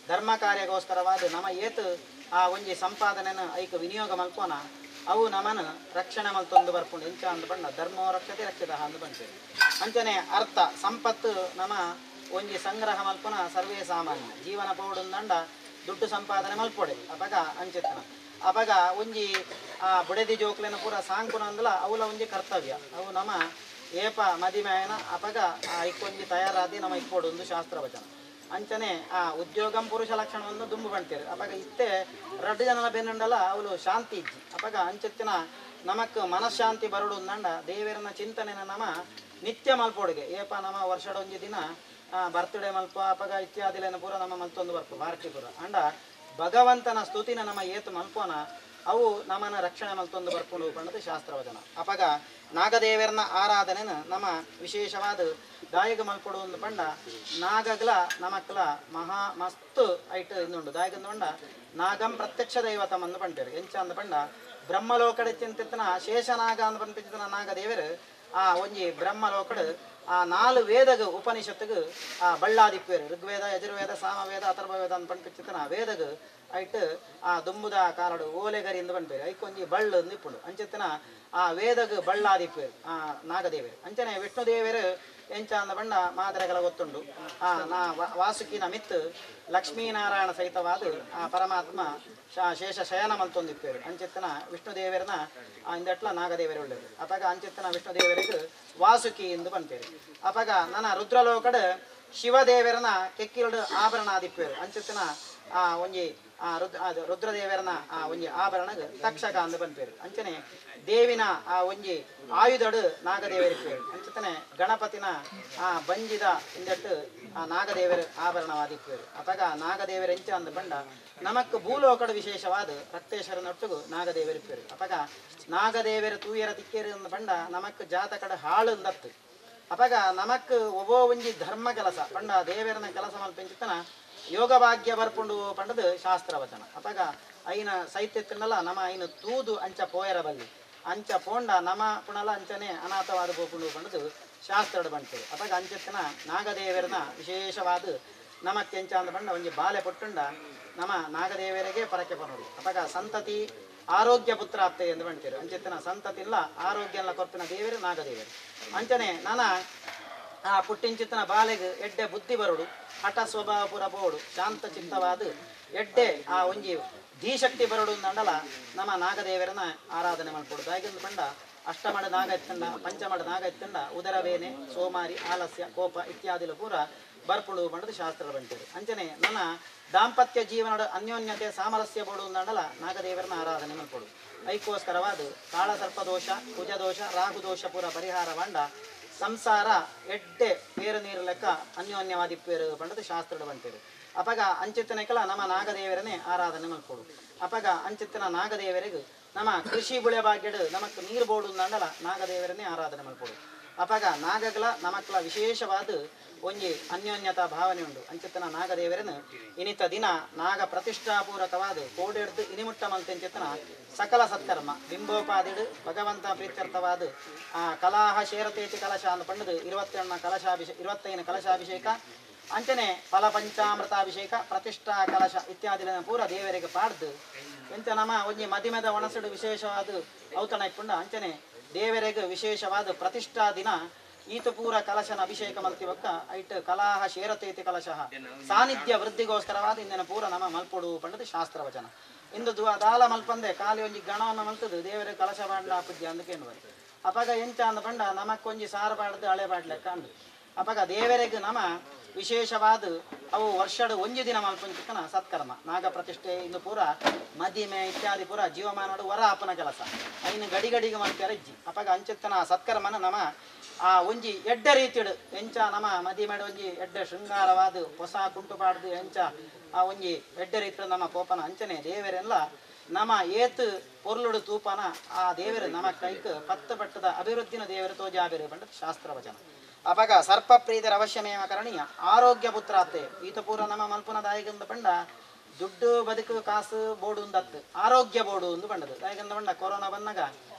ಧರ್ಮ ಕಾರ್ಯಗೋಸ್ಕರವಾದ ನಮ ಏತು ಆ ಒಂಜಿ ಸಂಪಾದನೆನ ಐಕ ವಿನಿಯೋಗ ಮಲ್ಪೋನ ಅವು ನಮನ ರಕ್ಷಣೆ ಮಲ್ತೊಂದು ಬರ್ಪುಂಡು ಎಂಚ ಅಂದು ಬಂಡ ಧರ್ಮೋ ರಕ್ಷತೆ ರಕ್ಷಿತ ಅಂದು ಬಂಟೇವೆ ಅಂಚನೆ ಅರ್ಥ ಸಂಪತ್ತು ನಮ ಒಂಜಿ ಸಂಗ್ರಹ ಮಲ್ಪುನ ಸರ್ವೇ ಸಾಮಾನ್ಯ ಜೀವನ ಪೋಡುಂದಂಡ ದುಡ್ಡು ಸಂಪಾದನೆ ಮಲ್ಪೊಡೆ ಅಪಗ ಅಂಚೆತ್ತನ ಅಪಗ ಒಂಜಿ ಬುಡೆದಿ ಜೋಕ್ಲೆನ ಪೂರ ಸಾಂಕುನ ಅಂದಲ ಅವಲ ಒಂಜಿ ಕರ್ತವ್ಯ ಅವು ನಮ ಏಪ ಮದಿಮೆಯನ ಅಪಗ ಇಕ್ಕೊಂಜಿ ತಯಾರಾದಿ ನಮ ಇಕ್ಕೋಡು ಒಂದು ಶಾಸ್ತ್ರವಚನ ಅಂಚನೆ ಉದ್ಯೋಗಂ ಪುರುಷ ಲಕ್ಷಣವನ್ನು ದುಂಬು ಬಂತೇವೆ ಅಪಗ ಇತ್ತೆ ರಡ್ಡು ಜನಲ ಬೆನ್ನುಂಡಲ ಅವಳು ಶಾಂತಿ ಇಜ್ಜಿ ಅಪಗ ಅಂಚೆತ್ತಿನ ನಮಕ್ ಮನಃಶಾಂತಿ ಬರಡು ನಂಡ ದೇವರನ ಚಿಂತನೆನ ನಮ ನಿತ್ಯ ಮಲ್ಪೋಡಿಗೆ ಏಪ ನಮ ವರ್ಷಡ ಒಂಜಿ ದಿನ ಬರ್ತ್ಡೇ ಮಲ್ಪ ಅಪಗ ಇತ್ಯಾದಿಲೇನ ಪೂರ ನಮ್ಮ ಮಲ್ತೊಂದು ಬರ್ಪ ಬಾರ್ಕಿ ಪೂರ ಅಂಡ ಭಗವಂತನ ಸ್ತುತಿನ ನಮ್ಮ ಏತು ಮಲ್ಪೋನ ಅವು ನಮ್ಮನ ರಕ್ಷಣೆ ಮಲ್ತೊಂದು ಬರ್ಕೊಂಡು ಪಂಡದು ಶಾಸ್ತ್ರವಚನ ಅಪಗ ನಾಗದೇವರನ ಆರಾಧನೆನ ನಮ್ಮ ವಿಶೇಷವಾದ ದಾಯಕ ಮಲ್ಪಡು ಒಂದು ಪಂಡ ನಾಗಗ್ಲ ನಮಕ್ಲ ಮಹಾ ಮಸ್ತ್ ಐಟ್ ಇಂದುಂಡು ದಾಯಕಂದು ಪಂಡ ನಾಗಂ ಪ್ರತ್ಯಕ್ಷ ದೈವತಂ ಅಂದು ಪಂಟೇರು ಎಂಚ ಅಂದ ಪಂಡ ಬ್ರಹ್ಮಲೋಕಡೆ ಚಿಂತಿತ್ತನ ಶೇಷನಾಗ ಅಂದು ಪಂಪಿಚಿತನ ನಾಗದೇವರು ಆ ಒಂಜಿ ಬ್ರಹ್ಮಲೋಕಡು ಆ 4 ವೇದಗ ಉಪನಿಷತ್ತುಗು ಬಳ್ಳಾದಿಪ್ಪೇರು ಋಗ್ವೇದ ಯಜುರ್ವೇದ ಸಾಮವೇದ ಅಥರ್ವವೇದ ಅಂತ ಪಂಪಿಚಿತನ ವೇದಗ ಐಟ್ ದುಂಬುದ ಕಾಲಡು ಓಲೆಗರಿ ಎಂದು ಪಂಪೇರು ಐಕೊಂಜಿ ಬಳ್ಳು ನಿಪ್ಪುಂಡು ಅಂಚೆತ್ತನ ವೇದಗ ಬಳ್ಳಾದಿಪ್ಪೇರು ನಾಗದೇವರು ಅಂಚನೆ ವಿಷ್ಣುದೇವರು ಎಂಚ ಅಂದ ಬಂಡ ಮಾದರೆಗಳ ಗೊತ್ತುಂಡು ವಾಸುಕಿನ ಮಿತ್ತು ಲಕ್ಷ್ಮೀನಾರಾಯಣ ಸಹಿತವಾದ ಪರಮಾತ್ಮ ಶೇಷ ಶಯನ ಮಲ್ತೊಂದಿಪ್ಪೇರು ಅಂಚೆತ್ತನ ವಿಷ್ಣುದೇವರನ ಇಂದಟ್ಲ ನಾಗದೇವರು ಒಳ್ಳೆದು ಅಪಗ ಅಂಚೆತ್ತನ ವಿಷ್ಣುದೇವರಿಗೆ ವಾಸುಕಿ ಎಂದು ಬಂತೇರು ಅಪಗ ನನ್ನ ರುದ್ರಲೋಕಡ ಶಿವದೇವರನ ಕೆಕ್ಕಿರಡು ಆಭರಣ ಆದಿಪ್ಪೇರು ಅಂಚೆತ್ತನ ಒಂಜಿ ರುದ್ರದೇವರನ ಒಂಜಿ ಆಭರಣಗ ತಕ್ಷಕ ಅಂದು ಬಂಪೇರು ಅಂಚನೆ ದೇವಿನ ಒಂಜಿ ಆಯುಧಡು ನಾಗದೇವರಿಪ್ಪೇರು ಅಂಚತನೆ ಗಣಪತಿನ ಬಂಜಿದ ಇಂದಟ್ಟು ನಾಗದೇವರ ಆಭರಣವಾದಿಪ್ಪೇರು ಅಪಗ ನಾಗದೇವರ ಎಂಚ ಅಂದ ಬಂಡ ನಮಕ್ ಭೂಲೋಕಡ ವಿಶೇಷವಾದ ರಕ್ತೇಶ್ವರನೊಟ್ಟಿಗೂ ನಾಗದೇವರಿಪ್ಪೇರು ಅಪಗ ನಾಗದೇವರ ತೂಯರ ತಿಕ್ಕೇರು ಅಂದ ಬಂಡ ನಮಕ್ ಜಾತಕಡ ಹಾಳು ಅಂದತ್ತು ಅಪಗ ನಮಕ್ ಒಬ್ಬೋ ಒಂಜಿ ಧರ್ಮ ಕೆಲಸ ಪಂಡ ದೇವರನ ಕೆಲಸ ಮಲ್ಪೆಂಚಿತ್ತನ ಯೋಗ ಭಾಗ್ಯ ಬರ್ಪುಂಡು ಪಂಡದು ಶಾಸ್ತ್ರವಚನ ಅಪಗ ಐನ ಸೈತ್ಯತ್ತಿನಲ್ಲ ನಮ ಐನು ತೂದು ಅಂಚ ಪೋಯರ ಬಲ್ಲಿ ಅಂಚ ಪೋಂಡ ನಮ ಪುಣಲ ಅಂಚನೆ ಅನಾಥವಾದ ಪೋಪುಂಡು ಪಂಡದು ಶಾಸ್ತ್ರಡು ಬಂತೇವೆ ಅಪಗ ಅಂಚೆತ್ತನ ನಾಗದೇವರನ ವಿಶೇಷವಾದ ನಮಕ್ಕೆ ಎಂಚ ಅಂದ ಬಂಡ ಒಂಜಿ ಬಾಲೆ ಪುಟ್ಟುಂಡ ನಮ ನಾಗದೇವರಿಗೆ ಪರಕೆ ಪನೋಡು ಅಪಗ ಸಂತತಿ ಆರೋಗ್ಯ ಪುತ್ರ ಆಗ್ತದೆ ಎಂದು ಬಂತೇರು ಅಂಚೆತ್ತನ ಸಂತತಿ ಇಲ್ಲ ಆರೋಗ್ಯ ಎಲ್ಲ ಕೊರ್ಪಿನ ದೇವರು ನಾಗದೇವರು ಅಂಚನೆ ನನ್ನ ಪುಟ್ಟಿಂಚಿತ್ತನ ಬಾಲೆಗೆ ಎಡ್ಡೆ ಬುದ್ಧಿ ಬರೋಡು ಹಠ ಸ್ವಭಾವ ಪುರ ಬೋಡು ಶಾಂತ ಚಿತ್ತವಾದ ಎಡ್ಡೆ ಒಂಜಿ ಧೀಶಕ್ತಿ ಬರೋಡು ನಂಡಲ ನಮ್ಮ ನಾಗದೇವರನ ಆರಾಧನೆ ಮಾಡ್ಕೊಡು ದಾಯಕಂದು ಬಂಡ ಅಷ್ಟಮಡ ನಾಗ ಎತ್ತಂಡ ಪಂಚಮಡ ನಾಗ ಎತ್ತಂಡ ಉದರವೇನೆ ಸೋಮಾರಿ ಆಲಸ್ಯ ಕೋಪ ಇತ್ಯಾದಿಲು ಪೂರ ಬರ್ಪುಡು ಬಂಡದು ಶಾಸ್ತ್ರ ಬಂಟೇರು ಅಂಚನೆ ನನ್ನ ದಾಂಪತ್ಯ ಜೀವನದ ಅನ್ಯೋನ್ಯತೆ ಸಾಮರಸ್ಯ ಬೋಡು ನಂಡಲ ನಾಗದೇವರನ ಆರಾಧನೆ ಮಾಡ್ಕೊಡು ಐಕೋಸ್ಕರವಾದ ಕಾಳ ಸರ್ಪದೋಷ ಕುಜದೋಷ ರಾಹುದೋಷ ಪೂರ ಪರಿಹಾರ ಬಂಡ ಸಂಸಾರ ಎಡ್ಡೆ ಬೇರು ನೀರು ಲೆಕ್ಕ ಅನ್ಯೋನ್ಯವಾದಿ ಪೇರು ಪಂಡದು ಶಾಸ್ತ್ರದ ಬಂತೇರು ಅಪಗ ಅಂಚಿತ್ತನಕಲ ನಮ್ಮ ನಾಗದೇವರನ್ನೇ ಆರಾಧನೆ ಮಲ್ಕೊಡು ಅಪಗ ಅಂಚಿತ್ತನ ನಾಗದೇವರಿಗೂ ನಮ್ಮ ಕೃಷಿ ಬುಳೆ ಭಾಗ್ಯಡು ನಮಕ್ ನೀರು ಬೋಡು ಅಂದಲ ನಾಗದೇವರನ್ನೇ ಆರಾಧನೆ ಮಲ್ಕೊಡು ಅಪಗ ನಾಗಗಳ ನಮಕ್ಲ ವಿಶೇಷವಾದ ಒಂಜಿ ಅನ್ಯೋನ್ಯತಾ ಭಾವನೆ ಉಂಟು ಅಂಚಿತ್ತನ ನಾಗದೇವರನ್ನು ಇನಿತ ದಿನ ನಾಗ ಪ್ರತಿಷ್ಠಾಪೂರ್ವಕವಾದ ಕೋಡೆಡ್ದು ಇನಿಮುಟ್ಟ ಮಲ್ತೆಂಚಿತ್ತನ ಸಕಲ ಸತ್ಕರ್ಮ ಬಿಂಬೋಪಾದಿಡು ಭಗವಂತ ಪ್ರೀತ್ಯರ್ಥವಾದ ಆ ಕಲಾಹ ಶೇರತೇತಿ ಕಲಶ ಅಂತ ಪಂಡದು 25 ಕಲಶಾಭಿಷೇಕ ಅಂಚನೆ ಫಲ ಪಂಚಾಮೃತಾಭಿಷೇಕ ಪ್ರತಿಷ್ಠಾ ಕಲಶ ಇತ್ಯಾದಿ ಪೂರ ದೇವರಿಗೆ ಪಾಡ್ದು ಎಂತ ನಮ್ಮ ಒಂಜಿ ಮದಿಮೆದ ಒಣಸಡು ವಿಶೇಷವಾದ ಔತಣ ಇಪ್ಪುಂಡ ಅಂಚನೆ ದೇವರಿಗೆ ವಿಶೇಷವಾದ ಪ್ರತಿಷ್ಠಾ ದಿನ ಈತ ಪೂರ ಕಲಶನ ಅಭಿಷೇಕ ಮಲ್ತಿವಕ್ಕ ಐಟ್ ಕಲಾಹ ಶೇರತೇತಿ ಕಲಶ ಸಾನ್ನಿಧ್ಯ ವೃದ್ಧಿಗೋಸ್ಕರವಾದ ಇಂದಿನ ಪೂರ ನಮ್ಮ ಮಲ್ಪೊಡು ಪಂಡದು ಶಾಸ್ತ್ರವಚನ ಇಂದು ದಾಲ ಮಲ್ಪಂದೆ ಖಾಲಿ ಒಂಜಿ ಗಣವನ್ನು ಮಲ್ತದು ದೇವರಿಗೆ ಕಲಶ ಬಾಡ್ಲ ಆಪದ್ಯ ಅಂದಕೇನು ಬರ್ತದೆ ಅಪಗ ಎಂಚ ಅಂದ ಪಂಡ ನಮಕ್ಕೊಂಜಿ ಸಾರು ಬಾಡ್ದು ಹಳೆ ಬಾಡ್ಲೆಕ್ಕ ಅಂದು ಅಪಗ ದೇವರಿಗೆ ನಮ ವಿಶೇಷವಾದ ಅವು ವರ್ಷದ ಒಂಜಿ ದಿನ ಮಲ್ಪಂಚಿಕನ ಸತ್ಕರ್ಮ ನಾಗ ಪ್ರತಿಷ್ಠೆ ಇಂದು ಪೂರ ಮದಿಮೆ ಇತ್ಯಾದಿ ಪೂರ ಜೀವಮಾನೋಡು ವರ ಅಪ್ಪನ ಕೆಲಸ ಐನು ಗಡಿಗಡಿಗೆ ಮಲ್ಪ್ಯಾರ ಇಜ್ಜಿ ಅಪಗ ಅಂಚಿತ್ತನ ಸತ್ಕರ್ಮನ ನಮ ಆ ಒಂಜಿ ಎಡ್ಡ ರೀತಿಡು ಎಂಚ ನಮ ಮದಿಮೆಡ ಒಂಜಿ ಎಡ್ಡ ಶೃಂಗಾರವಾದ ಹೊಸ ಕುಂಟು ಪಾಡ್ದು ಎಂಚ ಆ ಒಂಜಿ ಎಡ್ಡ ರೀತಿಡು ನಮ್ಮ ಪೋಪನ ಅಂಚನೆ ದೇವರೆಲ್ಲ ನಮ ಏತು ಪೊರ್ಲುಡು ತೂಪನ ಆ ದೇವರು ನಮ ಕೈಕ್ 10 ಪಟ್ಟದ ಅಭಿವೃದ್ಧಿನ ದೇವರು ತೋಜಾಬಿರು ಪಂಡ ಶಾಸ್ತ್ರವಚನ ಅಪಗ ಸರ್ಪ ಪ್ರೀತಿರ ಅವಶ್ಯಮೇವ ಕರಣೀಯ ಆರೋಗ್ಯ ಪುತ್ರಾತೆ ಈತ ಪೂರ ನಮ್ಮ ಮಲ್ಪುನ ದಾಯಿಗಂದ ಪಂಡ ದುಡ್ಡು ಬದುಕು ಕಾಸು ಬೋಡು ಅಂದತ್ತು ಆರೋಗ್ಯ ಬೋಡು ಒಂದು ಪಂಡದು ದಾಯಿಗಂದ ಪಂಡ ಕೊರೋನಾ ಬಂದಾಗ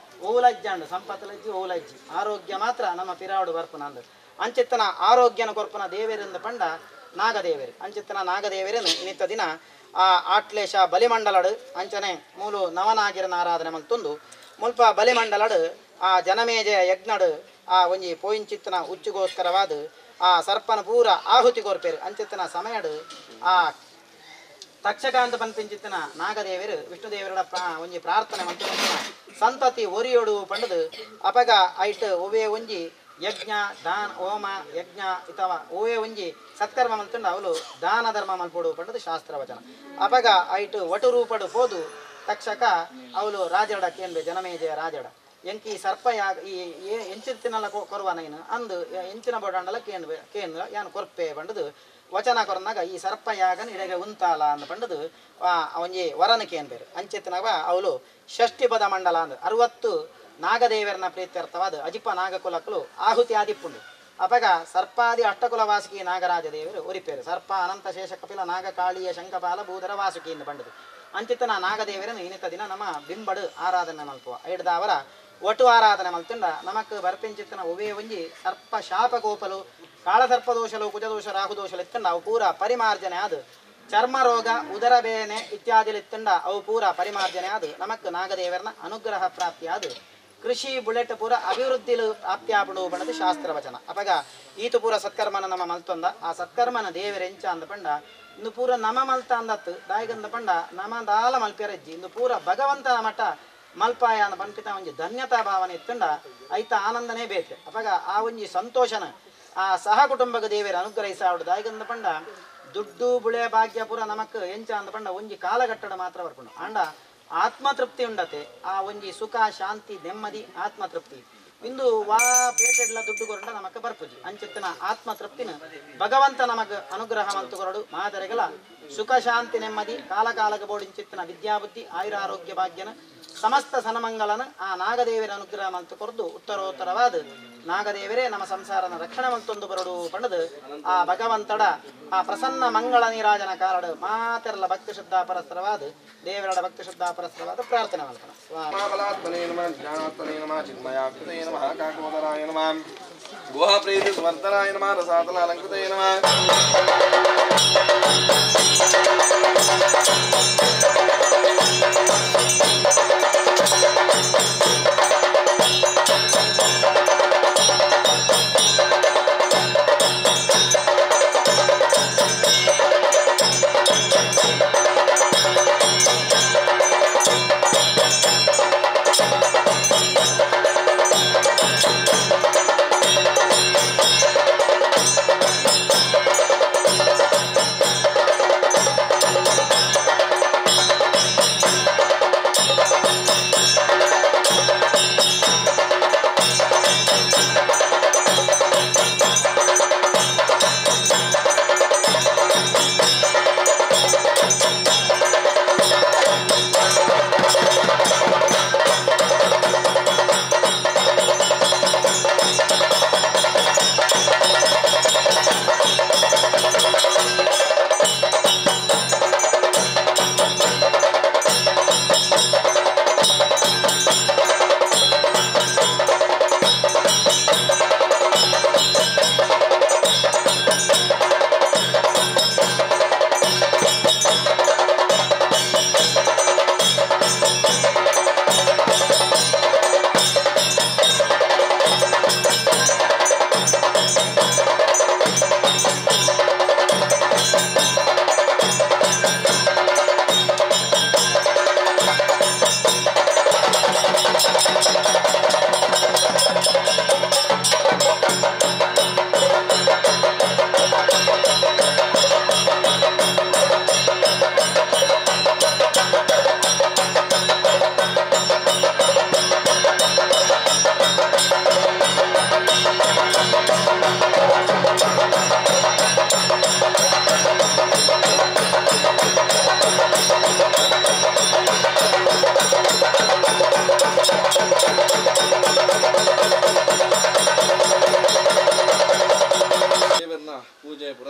ಓಲಜ್ಜ ಅಂಡು ಸಂಪತ್ತಲಜ್ಜಿ ಓಲಜ್ಜಿ ಆರೋಗ್ಯ ಮಾತ್ರ ನಮ್ಮ ಪಿರಾಡು ಬರ್ಪುನ ಅಂದು ಅಂಚಿತ್ತನ ಆರೋಗ್ಯನ ಕೊರ್ಪುನ ದೇವರಿಂದ ಪಂಡ ನಾಗದೇವರು ಅಂಚಿತ್ತನ ನಾಗದೇವರೇನು ಇನಿತ್ತ ದಿನ ಆ ಆಟ್ಲೇಶ ಬಲಿಮಂಡಲಡು ಅಂಚನೆ ಮೂಲು ನವನಾಗಿರನ ಆರಾಧನೆ ಮಲ್ತೊಂದು ಮುಲ್ಪ ಬಲಿಮಂಡಲಡು ಆ ಜನಮೇಜಯ ಯಜ್ಞಡು ಆ ಒಂಜಿ ಪೋಯಿಂಚಿತ್ತನ ಉಚ್ಚುಗೋಸ್ಕರವಾದ ಆ ಸರ್ಪನ ಪೂರ ಆಹುತಿ ಕೊರ್ಪೇರು ಅಂಚಿತ್ತನ ಸಮಯಡು ಆ ತಕ್ಷಕಾಂತ ಪನ್ಪಿಂಚಿತ್ತನ ನಾಗದೇವರು ವಿಷ್ಣುದೇವರ ಒಂಜಿ ಪ್ರಾರ್ಥನೆ ಮಂತ್ರ ಸಂತತಿ ಒರಿಯೋಡು ಪಂಡದು ಅಪಗ ಐಟ್ ಒವೇ ಒಂಜಿ ಯಜ್ಞ ದಾನ ಹೋಮ ಯಜ್ಞ ಅಥವಾ ಓವೇ ಒಂಜಿ ಸತ್ಕರ್ಮ ಮಲ್ತುಂಡು ಅವಳು ದಾನ ಧರ್ಮ ಮಲ್ಪೋಡು ಪಂಡದು ಶಾಸ್ತ್ರವಚನ ಅಪಗ ಐಟ್ ಒಟು ರೂಪಡು ಹೋದು ತಕ್ಷಕ ಅವಳು ರಾಜಡ ಕೇಂದ್ರ ಜನಮೇಜಯ ರಾಜಡ ಎಂಕಿ ಸರ್ಪ ಯಾಗ ಈ ಎಂಚಿತ್ತಿನಲ್ಲ ಕೊರುವ ನೈನು ಅಂದು ಎಂಚಿನ ಬೋಡಂಡಲ ಕೇಂದ್ರ ಯಾನು ಕೊರ್ಪೆ ಪಂಡದು ವಚನ ಕೊರನಾಗ ಈ ಸರ್ಪ ಯಾಗನ ಇಡೆಗೆ ಉಂತಾಲ ಅಂದ ಪಂಡದು ಒಂಜಿ ವರನ ಕೇಂದ್ರ ಅಂಚಿತ್ತಿನವ ಅವಳು ಷಷ್ಠಿ ಪದ ಮಂಡಲ ಅಂದು 60 ನಾಗದೇವರನ ಪ್ರೀತ್ಯರ್ಥವಾದ ಅಜಿಪ ನಾಗಕುಲಕ್ಕಲು ಆಹುತಿ ಆದಿಪ್ಪುಂಡು ಅಪಗ ಸರ್ಪಾದಿ ಅಷ್ಟಕುಲ ವಾಸುಕಿ ನಾಗರಾಜ ದೇವರು ಒರಿಪೇರು ಸರ್ಪ ಅನಂತ ಶೇಷ ಕಪಿಲ ನಾಗ ಕಾಳಿಯ ಶಂಕಪಾಲ ಭೂಧರ ವಾಸುಕಿಯಿಂದ ಬಂಡದು ಅಂಚಿತ್ತನ ನಾಗದೇವರನ್ನು ಇನಿತ ದಿನ ನಮ್ಮ ಬಿಂಬಡು ಆರಾಧನೆ ಮಲ್ಪುವ ಐಡ್ದವರ ಒಟ್ಟು ಆರಾಧನೆ ಮಲ್ತುಂಡ ನಮಕ್ ಬರ್ಪಿಂಚಿತ್ತನ ಒವೇ ಒಂಜಿ ಸರ್ಪ ಶಾಪ ಗೋಪಲು ಕಾಳಸರ್ಪದೋಷಲು ಕುಜದೋಷ ರಾಹುದೋಷಲು ಇತ್ತಂಡ ಅವು ಪೂರ ಪರಿಮಾರ್ಜನೆ ಆದು ಚರ್ಮ ರೋಗ ಉದರ ಬೇನೆ ಇತ್ಯಾದಿ ಇತ್ತಂಡ ಅವು ಪೂರ ಪರಿಮಾರ್ಜನೆ ಆದು ನಮಕ್ ನಾಗದೇವರನ ಅನುಗ್ರಹ ಪ್ರಾಪ್ತಿಯಾದು ಕೃಷಿ ಬುಲೆಟ್ ಪೂರ ಅಭಿವೃದ್ಧಿಲು ಪ್ರಾಪ್ತಿಯಾಪಡು ಬಣ್ಣದ ಶಾಸ್ತ್ರವಚನ ಅಪಗ ಈತು ಪೂರ ಸತ್ಕರ್ಮನ ನಮ್ಮ ಮಲ್ತೊಂದ ಆ ಸತ್ಕರ್ಮನ ದೇವರೆಂಚ ಅಂದ ಪಂಡ ಇಂದು ಪೂರ ನಮ ಮಲ್ತ ಅಂದತ್ತು ದಾಯಿಗಂದ ಪಂಡ ನಮ ದಾಲ ಮಲ್ಪ್ಯರಜ್ಜಿ ಇಂದು ಪೂರ ಭಗವಂತನ ಮಠ ಮಲ್ಪಾಯ ಅಂದ ಪಂಪಿತ ಒಂಜಿ ಧನ್ಯತಾ ಭಾವನೆ ಇತ್ತಂಡ ಐತ ಆನಂದನೇ ಬೇತೆ ಅಪಗ ಆ ಒಂಜಿ ಸಂತೋಷನ ಆ ಸಹ ಕುಟುಂಬಗ ದೇವರ ಅನುಗ್ರಹಿಸಾವಡು ದಾಯಿಗಂದ ಪಂಡ ದುಡ್ಡು ಬುಳೆ ಭಾಗ್ಯ ಪೂರ ನಮಕ್ ಎಂಚ ಅಂದ ಪಂಡ ಒಂಜಿ ಕಾಲಘಟ್ಟಡ ಮಾತ್ರ ಬರ್ಪುಂಡು ಅಂಡ ಆತ್ಮತೃಪ್ತಿ ಉಂಡತೆ ಆ ಒಂಜಿ ಸುಖ ಶಾಂತಿ ನೆಮ್ಮದಿ ಆತ್ಮತೃಪ್ತಿ ಇಂದು ವಾ ಪೇಟೆಡ್ಲ ದುಡ್ಡು ಕೊರಡ ನಮಕ್ ಬರ್ಪುಜಿ ಅಂಚಿತ್ತಿನ ಆತ್ಮತೃಪ್ತಿನ ಭಗವಂತ ನಮಗ್ ಅನುಗ್ರಹ ಮಂತು ಕೊರಡು ಮಾದರೆಗಳ ಸುಖ ಶಾಂತಿ ನೆಮ್ಮದಿ ಕಾಲಕಾಲಗ ಬೋಡಿಂಚಿತ್ತಿನ ವಿದ್ಯಾಬುದ್ಧಿ ಆಯುರಾರೋಗ್ಯ ಭಾಗ್ಯನ ಸಮಸ್ತ ಸನಮಂಗಲನ ಆ ನಾಗದೇವರ ಅನುಗ್ರಹ ಮಂತು ಕೊರದು ಉತ್ತರೋತ್ತರವಾದ ನಾಗದೇವರೇ ನಮ್ಮ ಸಂಸಾರನ ರಕ್ಷಣೆ ಮಂತೊಂದು ಬರಡು ಪಂಡದು ಆ ಭಗವಂತಡ ಆ ಪ್ರಸನ್ನ ಮಂಗಳ ನೀರಾಜನ ಕಾರಡು ಮಾತೆರಲ ಭಕ್ತಿ ಶ್ರದ್ಧಾ ಪರಸ್ಪರವಾದ ದೇವರಡ ಭಕ್ತಿ ಶ್ರದ್ಧಾ ಪರಸ್ಪರವಾದ ಪ್ರಾರ್ಥನೆ ಮಾಡ್ತಾನೆ ಗುಹಾ ಪ್ರೀತಿ ಸ್ವರ್ಧನಾಯ ನಮಃ ರಸಾತಲ ಅಲಂಕೃತಾಯ ನಮಃ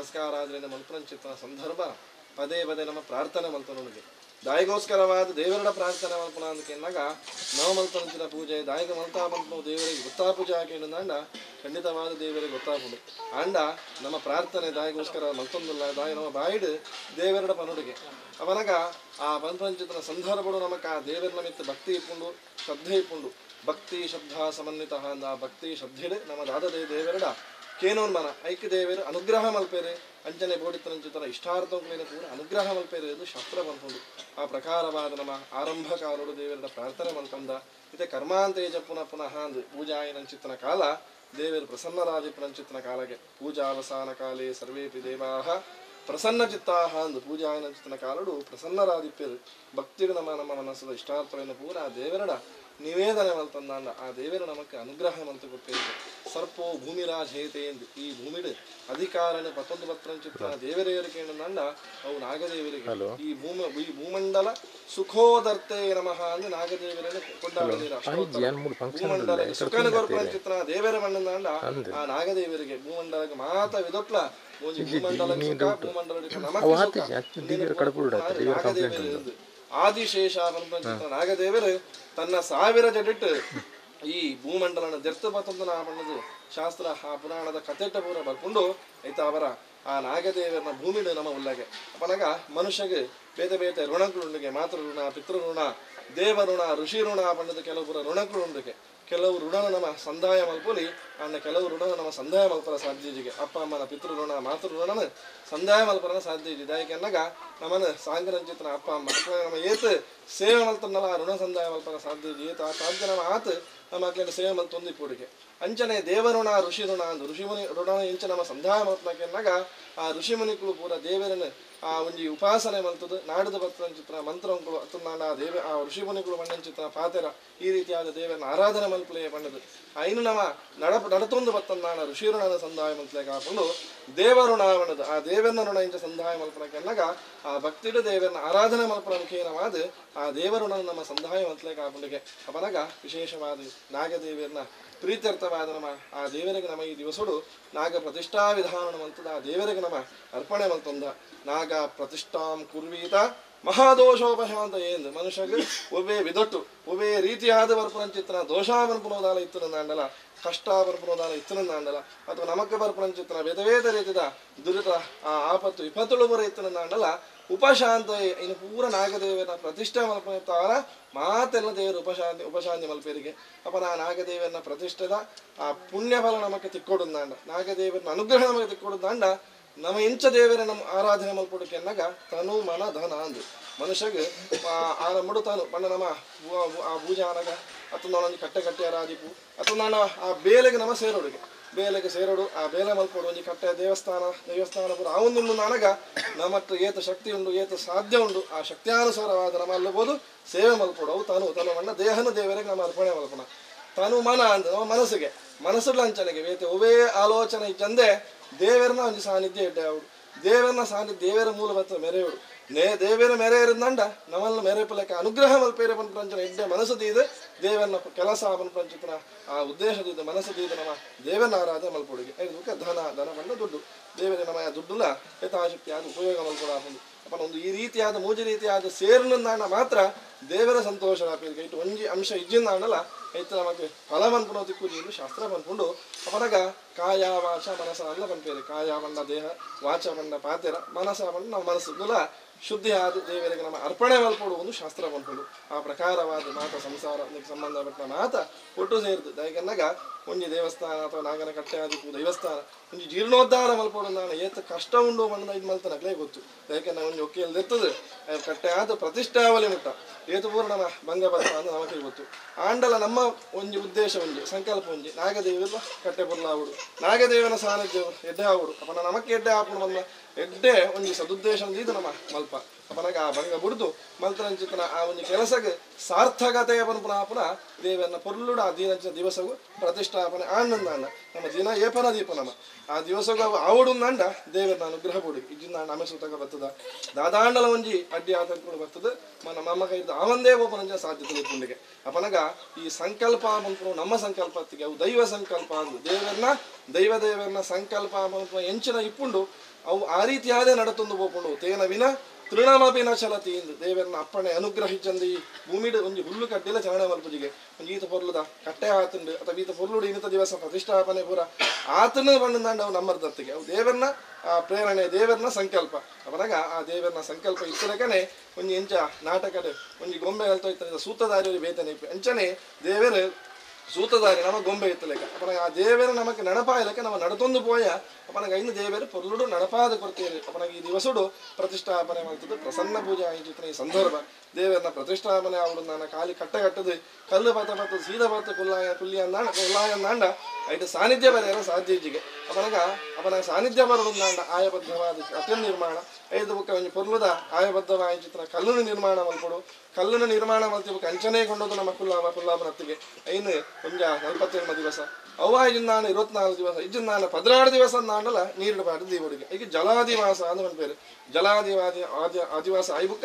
ನಮಸ್ಕಾರಾದ್ರಿಂದ ಮಲ್ಪಂಚಿತ್ತ ಸಂದರ್ಭ ಪದೇ ಪದೇ ನಮ್ಮ ಪ್ರಾರ್ಥನೆ ಮಲ್ಪನೊಳಗೆ ದಾಯಿಗೋಸ್ಕರವಾದ ದೇವರ ಪ್ರಾರ್ಥನೆ ಮಲ್ಪನ ಅಂದಕ್ಕೆ ಎನ್ನಾಗ ನಾವು ಮಲ್ಪಂಚಿನ ಪೂಜೆ ದಾಯಿಗ ಮಲ್ತಾ ಮಲ್ಪನ ದೇವರಿಗೆ ಗೊತ್ತಾ ಪೂಜೆ ಹಾಕಿಂಡ ಖಂಡಿತವಾದ ದೇವರಿಗೆ ಗೊತ್ತಾಗ್ಬೋದು ಅಂಡ ನಮ್ಮ ಪ್ರಾರ್ಥನೆ ದಾಯಿಗೋಸ್ಕರ ಮಲ್ತೊಂದಿಲ್ಲ ದಾಯಿ ನಮ್ಮ ಬಾಯಿಡು ದೇವರ ಪನುಡಿಗೆ ಅವನಾಗ ಆ ಮಲ್ಪಂಚಿತನ ಸಂದರ್ಭಗಳು ನಮಕ್ಕೆ ಆ ದೇವರ ನಮಿತ್ತ ಭಕ್ತಿ ಇಪ್ಪುಂಡು ಶ್ರದ್ಧೆ ಇಪ್ಪುಂಡು ಭಕ್ತಿ ಶ್ರದ್ಧಾ ಸಮನ್ವಿತ ಅಂದ ಆ ಭಕ್ತಿ ಶ್ರದ್ಧೆಡು ನಮ್ಮ ದಾದದೇ ದೇವರಡ ಕೇನೋನ್ ಮನ ಐಕ್ಯ ದೇವರು ಅನುಗ್ರಹ ಮಲ್ಪೇರೆ ಅಂಚನೆ ಬೋಡಿತರಂಚಿತರ ಇಷ್ಟಾರ್ಥಗಳೇನು ಕೂಡ ಅನುಗ್ರಹ ಮಲ್ಪೇರೆ ಇದು ಶಾಸ್ತ್ರ ಮಲ್ಪುಂಡು ಆ ಪ್ರಕಾರವಾದ ನಮ್ಮ ಆರಂಭ ಕಾಲೋಡು ದೇವರ ಪ್ರಾರ್ಥನೆ ಮಲ್ಪಂದ ಇದೇ ಕರ್ಮಾಂತೇಜ ಪುನಃ ಪುನಃ ಅಂದು ಪೂಜಾಯನಂಚಿತ್ತನ ಕಾಲ ದೇವರು ಪ್ರಸನ್ನರಾದಿಪುರಂಚಿತ್ತನ ಕಾಲಗೆ ಪೂಜಾವಸಾನ ಕಾಲೇ ಸರ್ವೇಪಿ ದೇವಾಹ ಪ್ರಸನ್ನ ಚಿತ್ತಾಹ ಅಂದು ಪೂಜಾಯನಂಚಿತ್ತನ ಕಾಲಡು ಪ್ರಸನ್ನರಾದಿಪ್ಪರು ಭಕ್ತಿಗೆ ನಮ್ಮ ಮನಸ್ಸದ ಇಷ್ಟಾರ್ಥಗಳನ್ನು ಪೂರ ಆ ದೇವರಡ ನಿವೇದನೆ ಮಲ್ತಂದಾಂಡ ಆ ದೇವರು ನಮಕ್ಕೆ ಅನುಗ್ರಹ ಮಲ್ತು ಕೊಟ್ಟೇವೆ ಸರ್ಪೋ ಭೂಮಿರಾಜ್ ಹೇತೆ ಎಂದು ಈ ಭೂಮಿಡು ಅಧಿಕಾರನ 11 ಪತ್ರಂಚಿತ್ತ ದೇವರೇವರಿಗೆ ಏನಂದ ಅವು ನಾಗದೇವರಿಗೆ ಈ ಭೂಮಂಡಲ ಸುಖೋದರ್ತೆ ನಮಃ ಅಂದು ನಾಗದೇವರನ್ನು ಕೊಂಡಾಡಿದ ಭೂಮಂಡಲ ಸುಖನ ಗೋರ್ಪಂಚಿತ್ರ ದೇವರ ಮಣ್ಣಂದಾಂಡ ಆ ನಾಗದೇವರಿಗೆ ಭೂಮಂಡಲಕ್ಕೆ ಮಾತ ವಿದೊಟ್ಲ ಭೂಮಂಡಲ ಸುಖ ಭೂಮಂಡಲ ನಮಕ್ಕೆ ಆದಿಶೇಷ ನಾಗದೇವರು ತನ್ನ 1000 ಜಡಿಟ್ಟು ಈ ಭೂಮಂಡಲನ ದೆರ್ತಪತಂದು ನಾ ಬಣ್ಣದು ಶಾಸ್ತ್ರ ಆ ಪುರಾಣದ ಕಥೆಟ್ಟ ಪೂರ ಬರ್ಕೊಂಡು ಐತ ಅವರ ಆ ನಾಗದೇವರನ ಭೂಮಿಡು ನಮ್ಮ ಉಲ್ಲಗೆ ಅಪನಗ ಮನುಷ್ಯಗೆ ಬೇತೆ ಬೇತೆ ಋಣಗಳುಂಡಿಗೆ ಮಾತೃ ಋಣ ಪಿತೃ ಋಣ ದೇವ ಋಣ ಋಷಿ ಋಣ ಬಣ್ಣದ ಕೆಲವು ಪುರ ಋಣಗಳುಂಡಿಗೆ ಕೆಲವು ಋಣನ ನಮ್ಮ ಸಂದಾಯ ಮಲ್ಪೊಲಿ ಅನ್ನ ಕೆಲವು ಋಣನ ನಮ್ಮ ಸಂದಾಯ ಮಲ್ಪರ ಸಾಧ್ಯಜಿಗೆ ಅಪ್ಪ ಅಮ್ಮನ ಪಿತೃ ಋಣ ಮಾತೃ ಋಣನ ಸಂದಾಯ ಮಲ್ಪರನ ಸಾಧ್ಯಜಿ ದಾಯಕ್ಕೆ ಅನ್ನಗ ನಮ್ಮನ ಸಾಂಗ್ರಂಚಿತನ ಅಪ್ಪ ಅಮ್ಮ ನಮ್ಮ ಏತ್ ಸೇವೆ ಮಲ್ತನಲ್ಲ ಋಣ ಸಂದಾಯ ಮಲ್ಪರ ಸಾಧ್ಯಜಿ ಏತ ಸಾಧ್ಯ ನಮ್ಮ ಆತ ನಮ್ಮ ಅಕ್ಲೇನ ಸೇವೆ ಮಲ್ ತೊಂದಿ ಪೂಡಿಗೆ ಅಂಚನೆ ದೇವಋಣ ಋಷಿ ಋಣ ಅಂದು ಋಷಿಮುನಿ ಋಣ ಇಂಚ ನಮ್ಮ ಸಂದಾಯ ಮಲ್ಪನಕ್ಕೆ ಅನ್ನಗ ಆ ಋಷಿಮುನಿಗಳು ಪೂರ ದೇವರನ್ನು ಆ ಒಂಜಿ ಉಪಾಸನೆ ಮಲ್ತದು ನಾಡದ ಪತ್ರಂಚಿತ್ರ ಮಂತ್ರಗಳು ಅತನಾಡ ದೇವ ಆ ಋಷಿಮುನಿಗಳು ಮಣ್ಣಂಚಿತ್ರ ಪಾತೆರ ಈ ರೀತಿಯಾದ ದೇವರನ್ನ ಆರಾಧನೆ ಮಲ್ಪಲೆ ಬಣ್ಣದು ಐನು ನಮ್ಮ ನಡತೊಂದು ಬತ್ತನಾಡ ಋಷಿ ಋಣನ ಸಂದಾಯ ಮಲ್ಪಲೆ ಕಾಕೊಂಡು ದೇವಋಣ ಬಣ್ಣದು ಆ ದೇವರನ ಋಣ ಇಂಚ ಸಂದಾಯ ಮಲ್ಪನಕ್ಕೆ ಅನ್ನಗ ಆ ಭಕ್ತಿಡ ದೇವರನ್ನ ಆರಾಧನೆ ಮಲ್ಪನ ಮುಖೇನವಾದ ಆ ದೇವಋಣ ನಮ್ಮ ಸಂದಾಯ ಮಲ್ಪಲೆ ಕಾಕೊಂಡಿಗೆ ಅವನಗ ವಿಶೇಷವಾದ ನಾಗದೇವರನ್ನ ಪ್ರೀತ್ಯರ್ಥವಾದ ನಮ್ಮ ಆ ದೇವರಿಗೆ ನಮ್ಮ ಈ ದಿವಸಡು ನಾಗ ಪ್ರತಿಷ್ಠಾ ವಿಧಾನ ಮಲ್ತದ ಆ ದೇವರಿಗೆ ನಮ್ಮ ಅರ್ಪಣೆ ಮಲ್ತೊಂದ ನಾಗ ಪ್ರತಿಷ್ಠಾಂ ಕುರ್ವೀತ ಮಹಾದೋಷೋಪಶಾಂತ ಎಂದು ಮನುಷ್ಯಗೆ ಒಬ್ಬೇ ವಿದೊಟ್ಟು ಒಬ್ಬೇ ರೀತಿಯಾದ ಬರ್ಪುರಂಚಿತ್ತನ ದೋಷಾವನ್ಪುನೋದಾಲ ಇತ್ತು ಅಂಡಲ ಕಷ್ಟ ಬರ್ಪುನೋದಾಲ ಇತ್ತು ಅಂಡಲ ಅಥವಾ ನಮಕ್ಕೆ ಬರ್ಪುರಂಚಿತ್ತನ ಬೇತ ರೀತಿದ ದುರಿತ ಆ ಆಪತ್ತು ವಿಪತ್ತುಳು ಬರ ಇತ್ತು ಅಂಡಲ ಉಪಶಾಂತ ಇನ್ನು ಪೂರ ನಾಗದೇವನ ಪ್ರತಿಷ್ಠೆ ಮಲ್ಪತಾರ ಮಾತೆಲ್ಲ ದೇವರು ಉಪಶಾಂತಿ ಮಲ್ಪೇರಿಗೆ ಅಪ್ಪ ನಾ ನಾಗದೇವನ ಪ್ರತಿಷ್ಠೆದ ಆ ಪುಣ್ಯ ಫಲ ನಮಕ್ಕೆ ತಿಕ್ಕೊಡುದಾಂಡ ನಾಗದೇವರನ ಅನುಗ್ರಹ ನಮಗೆ ತಿಕ್ಕೊಡುದಾಂಡ ನಮ್ಮ ಇಂಚ ದೇವರ ನಮ್ಮ ಆರಾಧನೆ ಮಲ್ಪಡಕ್ಕೆ ಅನ್ನಗ ತನು ಮನ ಧನ ಅಂದು ಮನುಷ್ಯಗೆ ಆ ನಮ್ಮಡು ತಾನು ಬಣ್ಣ ನಮ್ಮ ಆ ಪೂಜಾ ಅನಗ ಅಥವಾ ನಾನು ಕಟ್ಟೆ ಆರಾಧಿಪು ಅಥವಾ ನಾನು ಆ ಬೇಲೆಗೆ ನಮ್ಮ ಸೇರೋಡಿಗೆ ಬೇಲೆಗೆ ಸೇರೋಡು ಆ ಬೇಲೆ ಮಲ್ಪಡು ಒಂಜಿ ಕಟ್ಟೆ ದೇವಸ್ಥಾನ ಪೂರ ಆ ಒಂದು ನನಗ ನಮ್ಮತ್ರ ಏತ ಶಕ್ತಿ ಉಂಡು ಏತ ಸಾಧ್ಯ ಉಂಡು ಆ ಶಕ್ತಿಯಾನುಸಾರವಾದ ನಮ್ಮ ಅಲ್ಲಬಹುದು ಸೇವೆ ಮಲ್ಪಡು ಅವು ತನು ಮಣ್ಣ ದೇಹನ ದೇವರಿಗೆ ನಮ್ಮ ಅರ್ಪಣೆ ಮಲ್ಪಣ ತನು ಮನ ಅಂತ ನಮ್ಮ ಮನಸ್ಸಿಗೆ ಮನಸ್ಸುಗಳ ಅಂಚನೆಗೆ ಬೇತೆ ಒವೇ ಆಲೋಚನೆ ಚಂದೆ ದೇವರನ ಒಂದು ಸಾನ್ನಿಧ್ಯ ಇಡ್ಡೆ ಅವಳು ದೇವರನ ಸಾನ್ನಿಧ್ಯ ದೇವರ ಮೂಲಭೂತ ಮೆರೆಯುಡು ದೇವರ ಮೆರೆ ಇರಂದಂಡ ನಮ್ಮನ್ನು ಮೆರೆಪಲಕ್ಕೆ ಅನುಗ್ರಹ ಮಲ್ಪೇರೆ ಪಂಚನ ಇಡ್ಡೆ ಮನಸ್ಸದೀದು ದೇವರನ ಕೆಲಸ ಪಂಚನ ಆ ಉದ್ದೇಶದಿಂದ ಮನಸ್ಸದೀದು ನಮ್ಮ ದೇವರನ ಆರಾಧನೆ ಮಲ್ಪೊಡಿಗೆ ಇದಕ್ಕೆ ಧನ ಬಂದ ದುಡ್ಡು ದೇವರಿಗೆ ನಮ್ಮ ದುಡ್ಡುಲ ಯಥಾಶಕ್ತಿಯಾದ ಉಪಯೋಗ ಮಲ್ಪಡ ಅಪ್ಪ ಒಂದು ಈ ರೀತಿಯಾದ ಮೂಜಿ ರೀತಿಯಾದ ಸೇರಿನ ಮಾತ್ರ ದೇವರ ಸಂತೋಷ ಇಟ್ಟು ಒಂಜಿ ಅಂಶ ಇಜ್ಜಿಂದ ಅಂಡಲ್ಲ ಐತೆ ನಮಗೆ ಫಲ ಪನ್ಪುನೋ ತಿಕ್ಕುದು ಶಾಸ್ತ್ರ ಪನ್ಪುಂಡು ಅಪನಗ ಕಾಯ ವಾಚ ಮನಸ ಅಲ್ಲ ಪನ್ಪೇರೆ ಕಾಯ ಬಂಡ ದೇಹ ವಾಚ ಬಂಡ ಪಾತೆರ ಮನಸ ಬಂಡ ನಮ್ಮ ಮನಸ್ಸುಲ್ಲ ಶುದ್ಧಿ ಆದ ದೇವರಿಗೆ ನಮ್ಮ ಅರ್ಪಣೆ ಮಲ್ಪಡು ಒಂದು ಶಾಸ್ತ್ರ ಪನ್ಪುಂಡು ಆ ಪ್ರಕಾರವಾದ ಮಾತ ಸಂಸಾರಕ್ಕೆ ಸಂಬಂಧಪಟ್ಟ ಮಾತ ಒಟ್ಟು ಸೇರಿದು ದಯಗನ್ನಗ ಒಂಜಿ ದೇವಸ್ಥಾನ ಅಥವಾ ನಾಗನ ಕಟ್ಟೆ ಆದಿಪ್ಪು ದೇವಸ್ಥಾನ ಒಂಜಿ ಜೀರ್ಣೋದ್ಧಾರ ಮಲ್ಪಡು ನಾನು ಏತ ಕಷ್ಟ ಉಂಡು ಬಂದ ಇದು ಮಲ್ತನಕ್ಲೇ ಗೊತ್ತು ಯಾಕೆಂದ್ರೆ ಒಂಜಿ ಒಕ್ಕಿಯಲ್ಲಿ ಎತ್ತದು ಕಟ್ಟೆ ಆದ ಪ್ರತಿಷ್ಠಾವಲಿ ಮುಟ್ಟ ಏತು ಪೂರ್ಣ ಭಂಗ ಬರ್ತ ಅಂತ ನಮಗೆ ಗೊತ್ತು ಆಂಡಲ ನಮ್ಮ ಒಂಜಿ ಉದ್ದೇಶ ಒಂಜಿ ಸಂಕಲ್ಪ ಒಂಜಿ ನಾಗದೇವಿಲ್ಲ ಕಟ್ಟೆ ಪುರ್ಲಾವುಡು ನಾಗದೇವನ ಸಾನ್ನಿಧ್ಯ ಎಡ್ಡೆ ಆವುಡು ಅಪನ ನಮಕ್ಕೆ ಎಡ್ಡೆ ಆಪುಡು ಬಂದ ಎಡ್ಡೆ ಒಂಜಿ ಸದುದ್ದೇಶ ಇದು ನಮ್ಮ ಮಲ್ಪ ಅಪನಗ ಆ ಭಂಗ ಬಿಡ್ದು ಮಲ್ತರಂಚಿತನ ಆ ಒಂದು ಕೆಲಸಕ್ಕೆ ಸಾರ್ಥಕತೆಯ ಪುನಃ ದೇವರನ್ನ ಪೊರ್ಲುಡ ಆ ದಿವಸವು ಪ್ರತಿಷ್ಠಾಪನೆ ಆನಂದ ನಮ್ಮ ದಿನ ಏಪನ ದೀಪ ನಮ್ಮ ಆ ದಿವಸಗೂ ಆವಡುಂದಂಡ ದೇವರನ್ನ ಅನುಗ್ರಹ ಬೋಡಿ ಇಜ್ಜಿಂದ ನಮೆ ಸುತಕ ಬರ್ತದ ದಾದಾಂಡಲ ಒಂಜಿ ಅಡ್ಡಿ ಆತಂಕಗಳು ಬರ್ತದೆ ನಮ್ಮ ಕೈದ ಆವಂದೇ ಓಪನ ಸಾಧ್ಯತೆ ಪುಂಡಿಗೆ ಅಪನಗ ಈ ಸಂಕಲ್ಪ ಮನ್ಪು ನಮ್ಮ ಸಂಕಲ್ಪತ್ತಿಗೆ ಅವು ದೈವ ಸಂಕಲ್ಪ ಅಂದು ದೇವರನ್ನ ಸಂಕಲ್ಪ ಮನ್ಪು ಎಂಚಿನ ಇಪ್ಪುಂಡು ಅವು ಆ ರೀತಿಯಾದೇ ನಡತೊಂದು ಹೋಗ್ಕೊಂಡು ತೇನ ವಿನ ತೃಣಮಪಿ ನ ಚಲತಿ ಎಂದು ದೇವರನ್ನ ಅಪ್ಪಣೆ ಅನುಗ್ರಹಿಸಂದು ಈ ಭೂಮಿಡ್ ಒಂದು ಹುಲ್ಲು ಕಡ್ಡಿಲ ಚರಣ ಮಲ್ಪುಜಿಗೆ ಒಂದು ಈತ ಪೊರ್ಲುದ ಕಟ್ಟೆ ಆತಂಡು ಅಥವಾ ಈತ ಪೊರ್ಲುಡು ಇನ್ನಿತ ದಿವಸ ಪ್ರತಿಷ್ಠಾಪನೆ ಪೂರ ಆತನ ಬಂದಂಡ ಅವು ನಮ್ಮರ್ದತ್ತಿಗೆ ಅವು ದೇವರನ್ನ ಪ್ರೇರಣೆ ದೇವರನ್ನ ಸಂಕಲ್ಪ ಅವನಾಗ ಆ ದೇವರನ್ನ ಸಂಕಲ್ಪ ಇತ್ತಲಕನೆ ಒಂದು ಎಂಚ ನಾಟಕದ ಒಂದು ಗೊಂಬೆ ಹೇಳ್ತಾ ಸೂತದಾರಿ ಬೇತನೆ ಅಂಚನೆ ದೇವರು ಸೂತದಾರಿ ನಮ್ಮ ಗೊಂಬೆ ಇತ್ತಲೆಕ್ಕ ಅಪ್ಪನಾಗ ಆ ದೇವರ ನಮಗೆ ನಡಪಾಯಲಕ್ಕೆ ನಾವು ನಡತೊಂದು ಪೋಯ ಅಪ್ಪನಾಗ ಇನ್ನು ದೇವರು ಪೊರ್ಲುಡು ನಡಪಾದ ಕೊಡ್ತೇವೆ ಅಪ್ಪನಾಗ ಈ ದಿವಸಡು ಪ್ರತಿಷ್ಠಾಪನೆ ಮಾಡ್ತದ್ದು ಪ್ರಸನ್ನ ಪೂಜೆ ಆಯಿತು ಈ ಸಂದರ್ಭ ದೇವರನ್ನ ಪ್ರತಿಷ್ಠಾಪನೆ ಅವಳು ನಾನು ಖಾಲಿ ಕಟ್ಟದು ಕಲ್ಲು ಬತ್ತ ಸೀದಾ ಬತ್ತ ಕುಲ್ಲಾಯಂದಾಂಡ ಐದು ಸಾನ್ನಿಧ್ಯ ಬರೆಯಲ್ಲ ಸಾಧ್ಯಜಿಗೆ ಅಪ್ಪನಾಗ ಸಾನ್ನಿಧ್ಯ ಬರೋದಂದಾಂಡ ಆಯಬದ್ಧವಾದ ಅತ್ಯಂತ ನಿರ್ಮಾಣ ಐದು ಬುಕ್ಕ ಒಂದು ಪೊರ್ಲುದ ಆಯಬದ್ಧವಾದ ಚಿತ್ರ ಕಲ್ಲನ್ನು ನಿರ್ಮಾಣ ಮಲ್ಕೊಡು ಕಲ್ಲನ್ನು ನಿರ್ಮಾಣ ಮಾಡ್ತೀವಿ ಅಂಚನೆ ಕೊಂಡೋದು ನಮ್ಮ ಕುಲ್ಲಾಪನತ್ತಿಗೆ ಐನು ಕೊಂಚ 47 ದಿವಸ ಅವಾಜಿಂದಾನ 24 ದಿವಸ ಇಜ್ಜಿಂದಾನ 16 ದಿವಸ ನಾಂಡಲ ನೀರಿಡಬಾರ್ದು ದೀವಡಿಗೆ ಈಗ ಜಲಾದಿವಾಸ ಅಂತ ಒಂದು ಪೇರು ಅದಿವಾಸ ಐಬುಕ್ಕ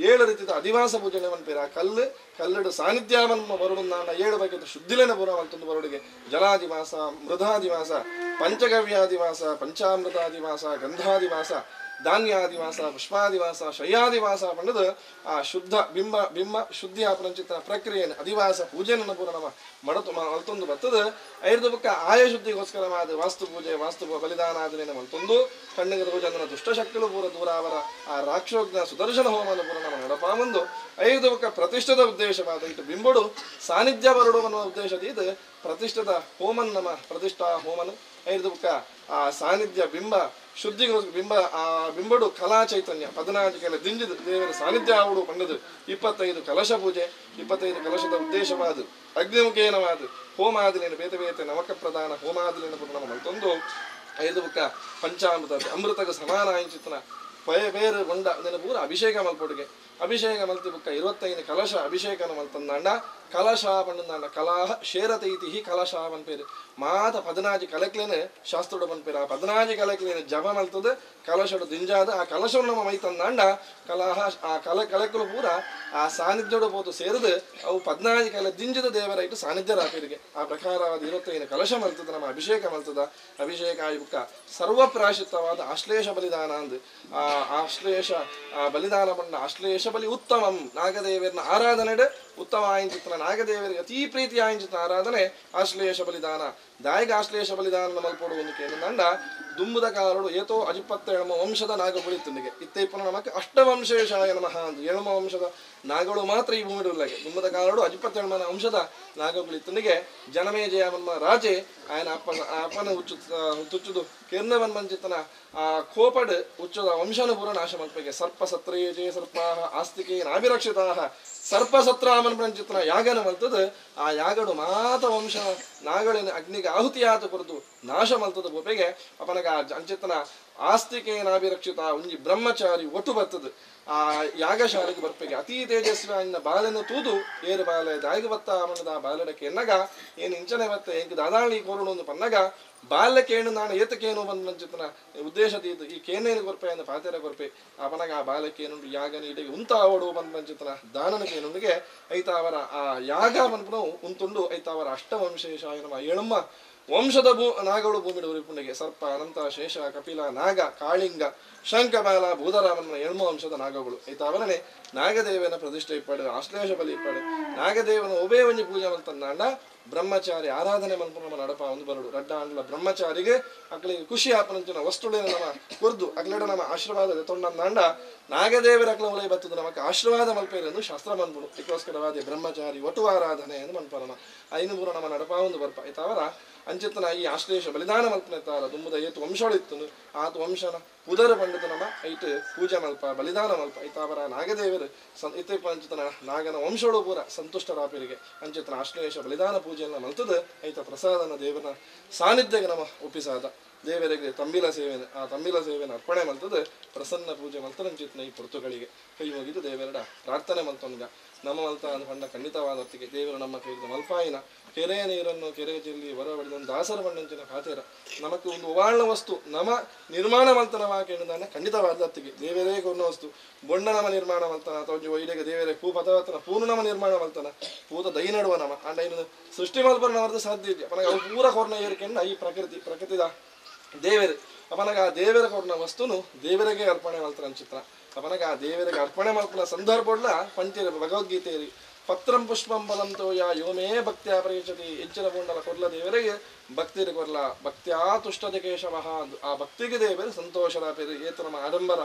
7 ರೀತಿಯ ಅದಿವಾಸ ಪೂಜನೆ ಒಂದು ಪೇರು ಆ ಕಲ್ಲಡು ಸಾನ್ನಿಧ್ಯವನ್ನ ಬರುಡುಂದಾಂಡ 7 ಬಗೆಯ ಶುದ್ಧಿಲೇನ ಪುರ ಮಲ್ತೊಂದು ಬರುಡಿಗೆ ಜಲಾದಿವಾಸ ಮೃದಾದಿವಾಸ ಪಂಚಗವ್ಯಾದಿವಾಸ ಪಂಚಾಮೃತಾದಿವಾಸ ಗಂಧಾದಿವಾಸ ಧಾನ್ಯಾದಿವಾಸ ಪುಷ್ಪಾದಿವಾಸ ಶಯ್ಯಾದಿವಾಸ ಪಂಡದು ಆ ಶುದ್ಧ ಬಿಂಬ ಶುದ್ಧಿ ಆಪರಂಚಿತ ಪ್ರಕ್ರಿಯೆಯನ್ನು ಅದಿವಾಸ ಪೂಜೆಯನ್ನು ಪೂರ ನಮ್ಮ ಮಡತು ಮಲ್ತೊಂದು ಬರ್ತದೆ 5 ಬುಕ್ಕ ಆಯ ಶುದ್ಧಿಗೋಸ್ಕರ ವಾಸ್ತು ಪೂಜೆ ವಾಸ್ತು ಬಲಿದಾನಾದನೇನ ಮಲ್ತೊಂದು ಕಣ್ಣಿಗೆ ರೋಜಂದನ ದುಷ್ಟಶಕ್ತಿಗಳು ಪೂರ ದೂರಾವರ ಆ ರಾಕ್ಷೋಜ್ಞ ಸುದರ್ಶನ ಹೋಮನ ಪೂರ ನಮ್ಮ ನಡಪ ಒಂದು 5 ಬುಕ್ಕ ಪ್ರತಿಷ್ಠದ ಉದ್ದೇಶವಾದ ಇಟ್ಟು ಬಿಂಬಡು ಸಾನ್ನಿಧ್ಯ ಬರಡು ಅನ್ನುವ ಉದ್ದೇಶದ ಇದು ಪ್ರತಿಷ್ಠದ ಹೋಮನ್ ನಮ್ಮ ಪ್ರತಿಷ್ಠಾ ಹೋಮನ್ 5 ಬುಕ್ಕ ಆ ಸಾನ್ನಿಧ್ಯ ಬಿಂಬ ಶುದ್ಧಿಗೋಸ್ಕರ ಬಿಂಬಡು ಕಲಾ ಚೈತನ್ಯ 14 ಕೆಲ ದಿಂಜಿದ ದೇವರ ಸಾನ್ನಿಧ್ಯ ಆವಡು ಪಂಡದು 25 ಕಲಶ ಪೂಜೆ 25 ಕಲಶದ ಉದ್ದೇಶವಾದ ಅಗ್ನಿಮುಖೇನವಾದ ಹೋಮಾದಿಲೇನು ಬೇತೆ ನವಕ ಪ್ರಧಾನ ಹೋಮಾದಿಲೇನು ಪೂರ್ಣ ಮಲ್ತೊಂದು 5 ಬುಕ್ಕ ಪಂಚಾಮೃತ ಅಮೃತಗ ಸಮಾನ ಆಯಿಂಚಿತನ ಬೇರೆ ಗೊಂಡ ನೆನ ಪೂರ ಅಭಿಷೇಕ ಮಲ್ಪೊಡಿಗೆ ಅಭಿಷೇಕ ಮಲ್ತಿ ಬುಕ್ಕ 25 ಕಲಶ ಅಭಿಷೇಕನ ಮಲ್ತಂದಾಂಡ ಕಲಶ ಪಂಡಂದಾಂಡ ಕಲಾಹ ಶೇರತೈತಿ ಕಲಶ ಪನ್ಪೇರು ಮಾತ 14 ಕಲಕ್ಲೇನೆ ಶಾಸ್ತ್ರೋಡ ಪನ್ಪೇರು ಆ 14 ಕಲಕ್ಲೇನೆ ಜಪ ಮಲ್ತದ ಕಲಶಡು ದಿಂಜಾದ ಆ ಕಲಶವನ್ನು ನಮ್ಮ ಮೈ ತಂದಾಂಡ ಕಲಾಹ ಆ ಕಲಕಲು ಪೂರ ಆ ಸಾನ್ನಿಧ್ಯೋಡು ಹೋದು ಸೇರಿದು ಅವು 14 ಕಲ ದಿಂಜದ ದೇವರ ಇಟ್ಟು ಸಾನ್ನಿಧ್ಯ ರಾಪಿರಿಗೆ ಆ ಪ್ರಕಾರವಾದ 25 ಕಲಶ ಮಲ್ತದ ನಮ್ಮ ಅಭಿಷೇಕ ಮಲ್ತದ ಅಭಿಷೇಕ ಆಗಿ ಬುಕ್ಕ ಸರ್ವಪ್ರಾಶಿತವಾದ ಆಶ್ಲೇಷ ಬಲಿದಾನ ಅಂದು ಆ ಆಶ್ಲೇಷ ಬಲಿದಾನ ಪಂಡ ಆಶ್ಲೇಷ ಬಲಿ ಉತ್ತಮಂ ನಾಗದೇವರನ ಆರಾಧನೆ ಉತ್ತಮ ಆಯಿಂಚಿತನ ನಾಗದೇವರಿಗೆ ಅತೀ ಪ್ರೀತಿ ಆಯಿಂಚಿತನ ಆರಾಧನೆ ಆಶ್ಲೇಷ ಬಲಿದಾನ ದಾಯಿಗ ಆಶ್ಲೇಷ ಬಲಿದಾನ ಮಲ್ಪಡುವುದು ಕೇಳಿದಂಡ ದುಂಬುದ ಕಾಲಡು ಏತೋ 27 ವಂಶದ ನಾಗ ಬಳಿತನಿಗೆ ಇತ್ತೈಪುನ ನಮಕ್ಕೆ ಅಷ್ಟವಂಶೇಷಾಯ ನಮಃ ಅಂದು 7 ವಂಶದ ನಾಗಗಳು ಮಾತ್ರ ಈ ಭೂಮಿ ಉಳ್ಳಗೆ ದುಂಬುದ ಕಾಲಡು 27 ವಂಶದ ನಾಗ ಬಳಿತನಿಗೆ ಜನಮೇಜಯ ರಾಜೆ ಆಯನ ಅಪ್ಪನ ತುಚ್ಚುದು ಕೆರ್ನವನ್ ಮಂಚಿತನ ಆ ಕೋಪಡ್ ಉಚ್ಚದ ವಂಶನ ಪೂರ ನಾಶ ಮಲ್ಪಗೆ ಸರ್ಪ ಸತ್ರಯೇಜೆ ಸರ್ಪಾಹ ಆಸ್ತಿಕೆ ನಾಭಿರಕ್ಷಿತಾಹ ಸರ್ಪ ಸತ್ರಾಮನ್ ಮಂಚಿತನ ಯಾಗನ ಮಲ್ತದ ಆ ಯಾಗಡು ಮಾತ ವಂಶ ನಾಗಳಿನ ಅಗ್ನಿಗೆ ಆಹುತಿಯಾತ ಕೊರದು ನಾಶ ಮಲ್ತದ ಬೋಪೆಗೆ ಅಪನಗ ಅಂಚಿತನ ಆಸ್ತಿಕೆ ನಾಭಿರಕ್ಷಿತ ಒಂಜಿ ಬ್ರಹ್ಮಚಾರಿ ಒಟ್ಟು ಬರ್ತದ ಆ ಯಾಗಶಾಲೆಗೆ ಬರ್ಪೆಗೆ ಅತೀ ತೇಜಸ್ವಿ ಅನ್ನ ಬಾಲೆನ ತೂದು ಏರು ಬಾಲೆ ದಾಯಿಗೆ ಬತ್ತ ಮಣ್ಣದ ಬಾಲಡಕ್ಕೆ ಎನ್ನಗ ಏನು ಇಂಚನೆ ಬತ್ತೆ ಎಂಕ್ ದಾದಾಳಿ ಕೋರುಣ ಒಂದು ಪನ್ನಗ ಬಾಲ್ಯಕ್ಕೇನು ನಾನು ಏತಕ್ಕೇನು ಬಂದು ಮಂಚಿತನ ಉದ್ದೇಶದ ಈ ಕೇನೇನು ಕೊರ್ಪೆ ಅಂದ ಪಾತೆರ ಕೊರ್ಪೆ ಅಪನಗ ಆ ಬಾಲಕ್ಕೇನುಂಡು ಯಾಗ ನೀಡಿಗೆ ಉಂತ ಅವಡು ಬಂದು ಮಂಚಿತನ ದಾನನಕೇನುಂಡಿಗೆ ಐತ ಅವರ ಆ ಯಾಗ ಬಂದ್ಬಿಡು ಉಂತುಂಡು ಐತ ಅವರ ಅಷ್ಟವಂಶೇಷಾಯ ನಮ್ಮ 7 ವಂಶದ ನಾಗಗಳು ಭೂಮಿಡು ಉರಿಪುಂಡಿಗೆ ಸರ್ಪ ಅನಂತ ಶೇಷ ಕಪಿಲ ನಾಗ ಕಾಳಿಂಗ ಶಂಖಬಾಲ ಭೂದರಾಮನ 7 ವಂಶದ ನಾಗಗಳು ಐತಾವರನೆ ನಾಗದೇವನ ಪ್ರತಿಷ್ಠೆ ಇಪ್ಪಡೆ ಆಶ್ಲೇಷ ಬಲಿ ಇಪ್ಪಡೆ ನಾಗದೇವನ ಒಬೇ ಒಂಜಿ ಪೂಜೆ ಮಲ್ತಂದಾಂಡ ಬ್ರಹ್ಮಚಾರಿ ಆರಾಧನೆ ಮಲ್ಪು ನಮ್ಮ ನಡಪ ಒಂದು ಬರಡು ರಡ್ಡ ಅಂಡ್ಲ ಬ್ರಹ್ಮಚಾರಿಗೆ ಅಕ್ಳಿಗೆ ಖುಷಿ ಆಪನಂಚಿನ ವಸ್ತುಳೇನ ನಮ್ಮ ಕುರ್ದು ಅಕ್ಲೆಡ ನಮ್ಮ ಆಶೀರ್ವಾದ ತೊಂಡಂದಾಂಡ ನಾಗದೇವರ ಅಕ್ಲ ಒಲೆ ಬತ್ತದ ನಮಕ್ಕೆ ಆಶೀರ್ವಾದ ಮಲ್ಪೇರೆಂದು ಶಾಸ್ತ್ರ ಬಂದ್ಬಿಡು ಇದಕ್ಕೋಸ್ಕರವಾದ ಬ್ರಹ್ಮಚಾರಿ ಒಟು ಆರಾಧನೆ ಎಂದು ಮನ್ಪರನ 500 ನಮ್ಮ ನಡಪ ಒಂದು ಬರ್ಪ ಐತಾವರ ಅಂಚಿತನ ಈ ಆಶ್ಲೇಷ ಬಲಿದಾನ ಮಲ್ಪನೆತ್ತಾರ ದುಂಬುದ ಏತು ವಂಶಗಳಿತ್ತು ಆತು ವಂಶನ ಉದರ ಪಂಡಿತ ನಮ್ಮ ಐಟ್ ಪೂಜೆ ಮಲ್ಪ ಬಲಿದಾನ ಮಲ್ಪ ಐತಾವರ ನಾಗದೇವರು ಇತ್ತೆ ಅಂಚಿತನ ನಾಗನ ವಂಶೋಡು ಪೂರ ಸಂತುಷ್ಟರಾಪಿರಿಗೆ ಅಂಚಿತನ ಆಶ್ಲೇಷ ಬಲಿದಾನ ಪೂಜೆಯನ್ನು ಮಲ್ತದ ಐತ ಪ್ರಸಾದನ ದೇವನ ಸಾನ್ನಿಧ್ಯಗೆ ನಮ್ಮ ಒಪ್ಪಿಸಾದ ದೇವರಿಗೆ ತಂಬಿಲ ಸೇವೆನ ಆ ತಂಬಿಲ ಸೇವೆನ ಅರ್ಪಣೆ ಮಲ್ತದ ಪ್ರಸನ್ನ ಪೂಜೆ ಮಲ್ತರಂಚಿತನ ಈ ಪೊರ್ತುಗಳಿಗೆ ಕೈ ಮುಗಿದು ದೇವರಡ ಪ್ರಾರ್ಥನೆ ಮಲ್ತೊಂಗ ನಮ್ಮ ಮಲ್ತ ಅಂದ ಪಂಡ ಖಂಡಿತವಾದ ಹೊತ್ತಿಗೆ ದೇವರು ನಮ್ಮ ಕೈಗೆ ಮಲ್ಪಾಯಿನ ಕೆರೆಯ ನೀರನ್ನು ಕೆರೆಯ ಚೆಲ್ಲಿ ಹೊರಬಡಿದೊಂದು ದಾಸರ ಬಣ್ಣಂಚಿನ ಖಾತೆರ ನಮಕ್ಕೆ ಒಂದು ಉವಾಳ್ನ ವಸ್ತು ನಮ್ಮ ನಿರ್ಮಾಣ ಮಲ್ತನವಾಕೆಂದಾನೆ ಖಂಡಿತವಾದ ಹೊತ್ತಿಗೆ ದೇವರೇ ಕೊನ್ನ ವಸ್ತು ಬೊಣ್ಣ ನಮ್ಮ ನಿರ್ಮಾಣ ಮಲ್ತನ ಅಥವಾ ವೈಡೆಗೆ ದೇವರೇ ಪೂ ಪದವತನ ಪೂನು ನಮ್ಮ ನಿರ್ಮಾಣ ಮಲ್ತನ ಪೂತ ದೈ ನಡುವ ನಮ್ಮ ಅಂಡ ಇನ್ನು ಸೃಷ್ಟಿ ಮಲ್ಪನ ಸಾಧ್ಯ ಇದೆ ಅವು ಪೂರ ಕೊರ್ನ ಏರಿಕೆಂಡ ಈ ಪ್ರಕೃತಿದ ದೇವರು ಅಪನಗ ಆ ದೇವರ ಕೊಡ್ನ ವಸ್ತುನು ದೇವರಿಗೆ ಅರ್ಪಣೆ ಮಾಡ್ತಾರೆ ಚಿತ್ರ ಅಪನಗ ಆ ದೇವರಿಗೆ ಅರ್ಪಣೆ ಮಾಡ್ಕೊಳ್ಳೋ ಸಂದರ್ಭ ಪಂಚ ಭಗವದ್ಗೀತೆ ಪತ್ರಂ ಪುಷ್ಪಂ ಫಲಂ ತೋಯ ಯೋಮೇ ಭಕ್ತ್ಯಾ ಪ್ರಯಚ್ಛತಿ ಹೆಚ್ಚಿನ ಪುಂಡಲ ಕೊರ್ಲ ದೇವರಿಗೆ ಭಕ್ತಿಗೆ ಕೊರ್ಲ ಭಕ್ತ್ಯಾ ತುಷ್ಟತೆ ಕೇಶವಃ ಆ ಭಕ್ತಿಗೆ ದೇವರ ಸಂತೋಷರಾಪಿರಿ ಏತ ನಮ್ಮ ಆಡಂಬರ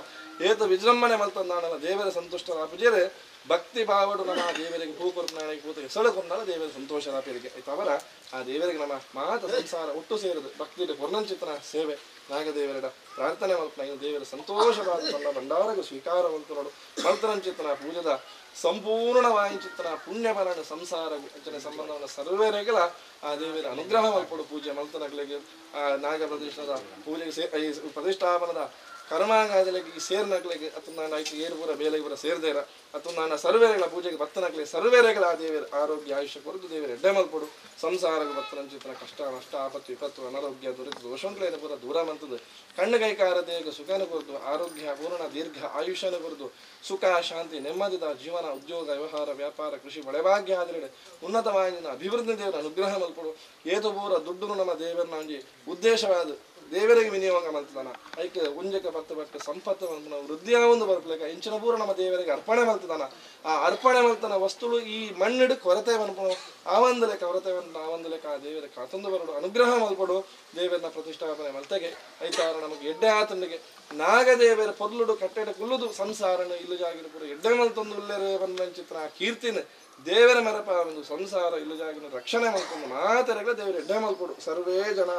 ಏತ ವಿಜೃಂಭಣೆ ಮಲ್ತಂದಾಣನ ದೇವರ ಸಂತುಷ್ಟರಾಪಿಜರೆ ಭಕ್ತಿ ಭಾವಡು ನಮ್ಮ ದೇವರಿಗೆ ಭೂಕುರ್ನಾಣಿಗೆ ಕೂತ ಹೆಸಳುಕೊಂಡಾಗ ದೇವರ ಸಂತೋಷರಾಪಿರಿಗೆ ಆಯ್ತು ಅವರ ಆ ದೇವರಿಗೆ ನಮ್ಮ ಮಾತ ಸಂಸಾರ ಒಟ್ಟು ಸೇರಿದು ಭಕ್ತಿ ಪೂರ್ಣಂಚಿತ್ರ ಸೇವೆ ನಾಗದೇವರ ಪ್ರಾರ್ಥನೆ ಮಲ್ಪನ ದೇವರ ಸಂತೋಷವಾದ ಭಂಡಾರಗೂ ಸ್ವೀಕಾರವಂತನೋಡು ಮಲ್ತರಂಚಿತ್ತನ ಪೂಜದ ಸಂಪೂರ್ಣವಾಯಿಚಿತ್ತನ ಪುಣ್ಯಪರಣ ಸಂಸಾರ ಸಂಬಂಧವನ್ನು ಸರ್ವೇರೆಗಳ ಆ ದೇವರ ಅನುಗ್ರಹ ಮಲ್ಪಡು ಪೂಜೆ ಮಲ್ತನಗಳಿಗೆ ಆ ನಾಗ ಪ್ರತಿಷ್ಠದ ಪೂಜೆಗೆ ಪ್ರತಿಷ್ಠಾಪನದ ಕರ್ಮಾಂಗಗಳಿಗೆ ಸೇರ್ನಕ್ಲಿಗೆ ಅಥವಾ ನಾನು ಆಯ್ತು ಏರು ಪೂರ ಬೇಲೆಗೆ ಪೂರ ಸೇರ್ದೇರ ಅಥವಾ ನಾನು ಸರ್ವೇರೆಗಳ ಪೂಜೆಗೆ ಭತ್ತನಕ್ಲೆ ಸರ್ವೇರೆಗಳ ಆ ದೇವರ ಆರೋಗ್ಯ ಆಯುಷ್ಯ ಕೊರತು ದೇವರ ಎಡ್ಡೆ ಮಲ್ಪಡು ಸಂಸಾರಕ್ಕೆ ಭತ್ತರಂಚಿತ್ರ ಕಷ್ಟ ನಷ್ಟ ಆಪತ್ತು ವಿಪತ್ತು ಅನಾರೋಗ್ಯ ದುರಿತ ದೋಷಂಕ್ಲೇನ ಪೂರ ದೂರ ಮಂತದ್ದು ಕಣ್ಣು ಕೈಕಾರತೆಗೆ ಸುಖನ ಕೊರತು ಆರೋಗ್ಯ ಪೂರ್ಣ ದೀರ್ಘ ಆಯುಷ್ಯನ ಕೊರತು ಸುಖ ಶಾಂತಿ ನೆಮ್ಮದಿದ ಜೀವನ ಉದ್ಯೋಗ ವ್ಯವಹಾರ ವ್ಯಾಪಾರ ಕೃಷಿ ಬಳೆಭಾಗ್ಯ ಆದರೆಡೆ ಉನ್ನತವಾಗಿನ ಅಭಿವೃದ್ಧಿ ದೇವರ ಅನುಗ್ರಹ ಮಲ್ಪಡು ಏತು ಪೂರ ದುಡ್ಡು ನಮ್ಮ ದೇವರನ್ನ ಉದ್ದೇಶವಾದ ದೇವರಿಗೆ ವಿನಿಯೋಗ ಮಲ್ತದಾನ ಐಕೆ ಉಂಜಕ ಬತ್ತ ಸಂಪತ್ತು ವೃದ್ಧಿಯ ಒಂದು ಬರ್ಪಲೇಕ ಇಂಚಿನ ಪೂರ ನಮ್ಮ ದೇವರಿಗೆ ಅರ್ಪಣೆ ಮಲ್ತದಾನ ಆ ಅರ್ಪಣೆ ಮಲ್ತನ ವಸ್ತುಗಳು ಈ ಮಣ್ಣಿಡು ಕೊರತೆ ಮನ್ಪು ಆವಂದಲೆಕ್ಕ ಹೊರತೆ ಆವಂದಲೆಕ್ಕ ಆ ದೇವರ ಕಾತೊಂದು ಬರಡು ಅನುಗ್ರಹ ಮಲ್ಪಡು ದೇವರನ್ನ ಪ್ರತಿಷ್ಠಾಪನೆ ಮಲ್ತೆಗೆ ಐತಾರ ನಮಗೆ ಎಡ್ಡೆ ಆತನಿಗೆ ನಾಗದೇವರ ಪೊರ್ಲುಡು ಕಟ್ಟೆಡ ಕುಲ್ಲುದು ಸಂಸಾರನು ಇಲ್ಲುಜಾಗಿನ ಪೂರ ಎಡ್ಡೆ ಮಲ್ತೊಂದು ಉಲ್ಲೆರೆ ಬಂದಂಚಿತ್ರ ಆ ಕೀರ್ತಿನ ದೇವರ ಮೆರಪ ಒಂದು ಸಂಸಾರ ಇಲ್ಲುಜಾಗಿನ ರಕ್ಷಣೆ ಮಲ್ಕೊಂಡು ಮಾತರೆಗಳ ದೇವರ ಎಡ್ಡೆ ಮಲ್ಪಡು ಸರ್ವೇ ಜನಾ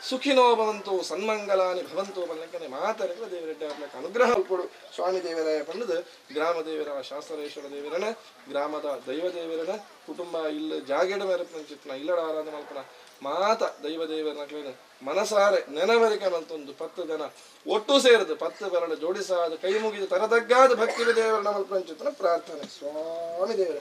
ಸುಖಿನೋ ಭವಂತು ಸನ್ಮಂಗಲಾನಿ ಭವಂತು ಬಲ್ಲಂಕನೆ ಮಾತರೆಗಳ ದೇವರೆಡ್ಡೆ ಆಗ್ಲಕ್ಕೆ ಅನುಗ್ರಹ ಮಲ್ಪಡು ಸ್ವಾಮಿ ದೇವರಾಯ ಪಂಡದು ಗ್ರಾಮ ದೇವರ ಶಾಸ್ತ್ರೇಶ್ವರ ದೇವರನ ಗ್ರಾಮದ ದೈವ ದೇವರನ ಕುಟುಂಬ ಇಲ್ಲ ಜಾಗೇಡ ಮೆರಪನ ಚಿತ್ನ ಇಲ್ಲಡ ಆರಾಧನೆ ಮಲ್ಪನ ಮಾತ ದೈವ ದೇವರನ ಮನಸಾರೆ ನೆನವರಿಕೆ ಮಲ್ತೊಂದು 10 ಜನ ಒಟ್ಟು ಸೇರಿದು 10 ಬೆರಳು ಜೋಡಿಸಾದ ಕೈ ಮುಗಿದು ತರದಗ್ಗಾದ ಭಕ್ತಿ ದೇವರನ್ನ ಮಲ್ಪನ ಚಿತ್ರ ಪ್ರಾರ್ಥನೆ ಸ್ವಾಮಿ ದೇವರ